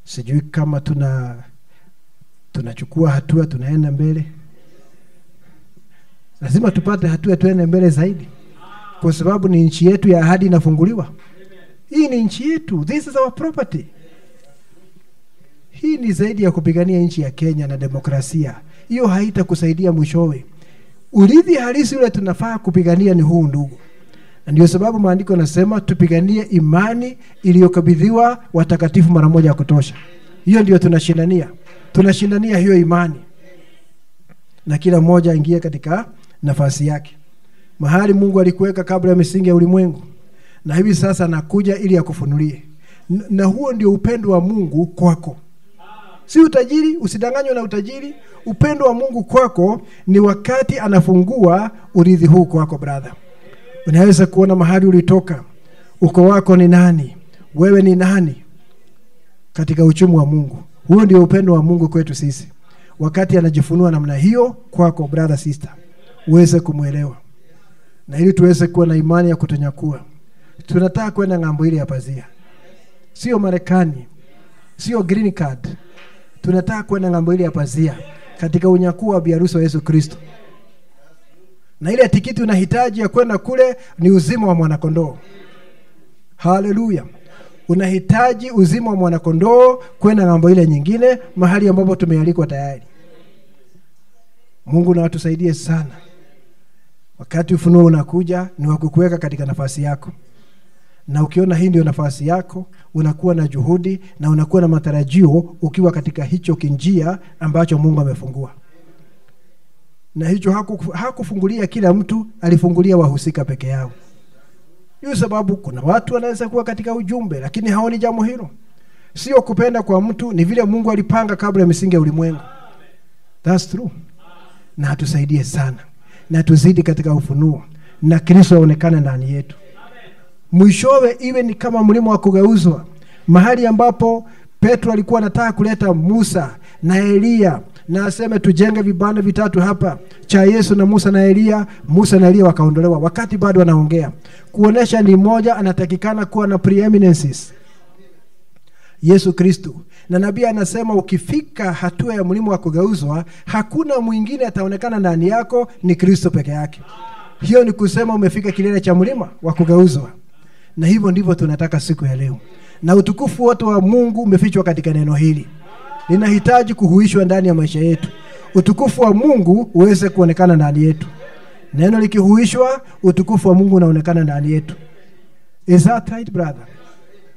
Sijui kama tunachukua hatua, tunaenda mbele. Lazima tupate hatua tuende mbele zaidi. Kwa sababu ni nchi yetu ya ahadi inafunguliwa. Hii ni nchi yetu. This is our property. Hii ni zaidi ya kupigania nchi ya Kenya na demokrasia. Hiyo haitakusaidia mwishowe. Urithi halisi ule tunafaa kupigania ni huu ndugu. Na ndio sababu maandiko yanasema tupiganie imani iliyokabidhiwa watakatifu mara moja ya kutosha. Hiyo ndio tunashindania. Tunashindania hiyo imani. Na kila mmoja aingie katika nafasi yake. Mahali Mungu alikuweka kabla ya misingi ya ulimwengu. Na hivi sasa anakuja ili akufunulie. Na huo ndio upendo wa Mungu kwako. Si utajiri, usidanganywe na utajiri. Upendo wa Mungu kwako ni wakati anafungua urithi huu kwako, brother. Unaweza kuona mahali ulitoka. Uko wako ni nani? Wewe ni nani? Katika uchumi wa Mungu. Huo ndio upendo wa Mungu kwetu sisi. Wakati anajifunua namna hiyo kwako, brother sister, uweze kumuelewa. Na ili tuweze kuwa na imani ya kutonyakua. Tunataka kwenda ng'ambo ile ya pazia. Sio Marekani. Sio green card. Tunataka kwenda ng'ambo ile ya pazia katika unyakuo wa biharusi wa Yesu Kristo. Na ile tikiti unahitaji ya kwenda kule ni uzima wa mwanakondoo. Haleluya. Unahitaji uzima wa mwanakondoo kwenda ng'ambo ile nyingine, mahali ambapo tumealikwa tayari. Mungu na atusaidie sana. Wakati ufunuo unakuja ni wa kukuweka katika nafasi yako. Na ukiona hii ndio nafasi yako, unakuwa na juhudi na unakuwa na matarajio ukiwa katika hicho kinjia ambacho Mungu amefungua. Na hicho hakufungulia kila mtu, alifungulia wahusika peke yao. Hiyo sababu kuna watu wanaweza kuwa katika ujumbe lakini haoni jambo hilo. Sio kupenda kwa mtu, ni vile Mungu alipanga kabla ya misingi ya ulimwengu. That's true. Na atusaidie sana. Na tuzidi katika ufunuo na Kristo aonekane ndani yetu. Mwishowe iwe ni kama mlima wa kugeuzwa, mahali ambapo Petro alikuwa anataka kuleta Musa na Elia na aseme tujenge vibanda vitatu hapa cha Yesu na Musa na Elia. Musa na Elia wakaondolewa wakati bado wanaongea, kuonesha ni mmoja anatakikana kuwa na preeminences, Yesu Kristo. Na nabii anasema ukifika hatua ya mlima wa kugeuzwa, hakuna mwingine ataonekana ndani yako, ni Kristo peke yake. Hiyo ni kusema umefika kilele cha mlima wa kugeuzwa. Na hivyo ndivyo tunataka siku ya leo. Na utukufu wote wa Mungu umefichwa katika neno hili. Linahitaji kuhuishwa ndani ya maisha yetu. Utukufu wa Mungu uweze kuonekana ndani yetu. Neno likihuishwa, utukufu wa Mungu unaonekana ndani yetu. Is that right, brother?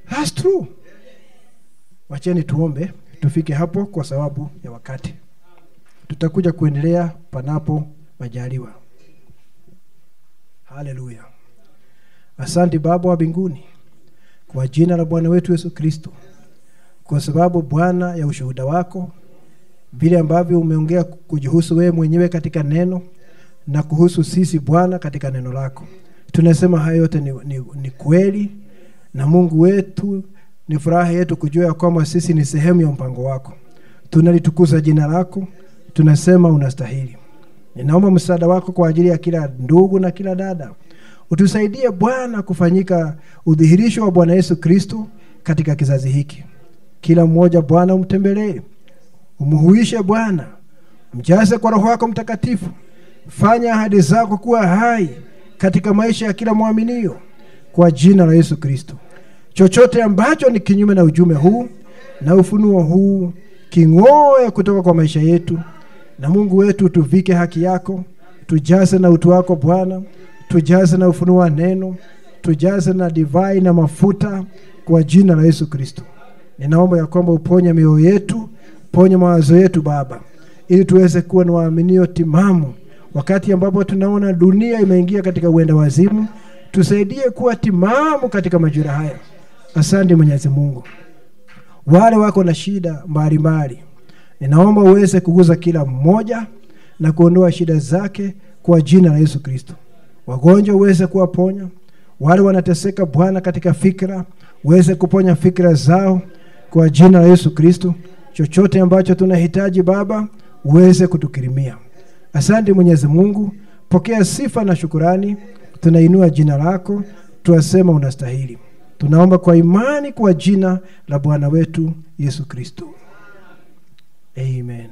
That's true. Wacheni tuombe, tufike hapo kwa sababu ya wakati. Tutakuja kuendelea panapo majaliwa. Haleluya. Asante Baba wa mbinguni, kwa jina la Bwana wetu Yesu Kristo, kwa sababu Bwana ya ushuhuda wako, vile ambavyo umeongea kujihusu wewe mwenyewe katika neno na kuhusu sisi Bwana katika neno lako. Tunasema hayo yote ni kweli, na Mungu wetu ni furaha yetu kujua kwamba sisi ni sehemu ya mpango wako. Tunalitukuza jina lako, tunasema unastahili. Ninaomba msaada wako kwa ajili ya kila ndugu na kila dada. Utusaidie Bwana kufanyika udhihirisho wa Bwana Yesu Kristo katika kizazi hiki. Kila mmoja Bwana umtembelee, umuhuishe Bwana, mjaze kwa Roho wako Mtakatifu. Fanya ahadi zako kuwa hai katika maisha ya kila muaminio kwa jina la Yesu Kristo. Chochote ambacho ni kinyume na ujumbe huu na ufunuo huu king'oe kutoka kwa maisha yetu, na Mungu wetu tuvike haki yako, tujaze na utu wako Bwana, tujaze na ufunuo wa neno, tujaze na divai na mafuta kwa jina la Yesu Kristo. Ninaomba ya kwamba uponye mioyo yetu, uponye mawazo yetu Baba, ili tuweze kuwa na waaminio timamu wakati ambapo tunaona dunia imeingia katika uenda wazimu. Tusaidie kuwa timamu katika majira haya. Asante Mwenyezi Mungu. Wale wako na shida mbalimbali, ninaomba uweze kuguza kila mmoja na kuondoa shida zake kwa jina la Yesu Kristo. Wagonjwa uweze kuwaponya. Wale wanateseka Bwana katika fikra, uweze kuponya fikra zao kwa jina la Yesu Kristo. Chochote ambacho tunahitaji Baba, uweze kutukirimia. Asante Mwenyezi Mungu, pokea sifa na shukurani. Tunainua jina lako, tuasema unastahili. Tunaomba kwa imani kwa jina la Bwana wetu Yesu Kristo. Amen.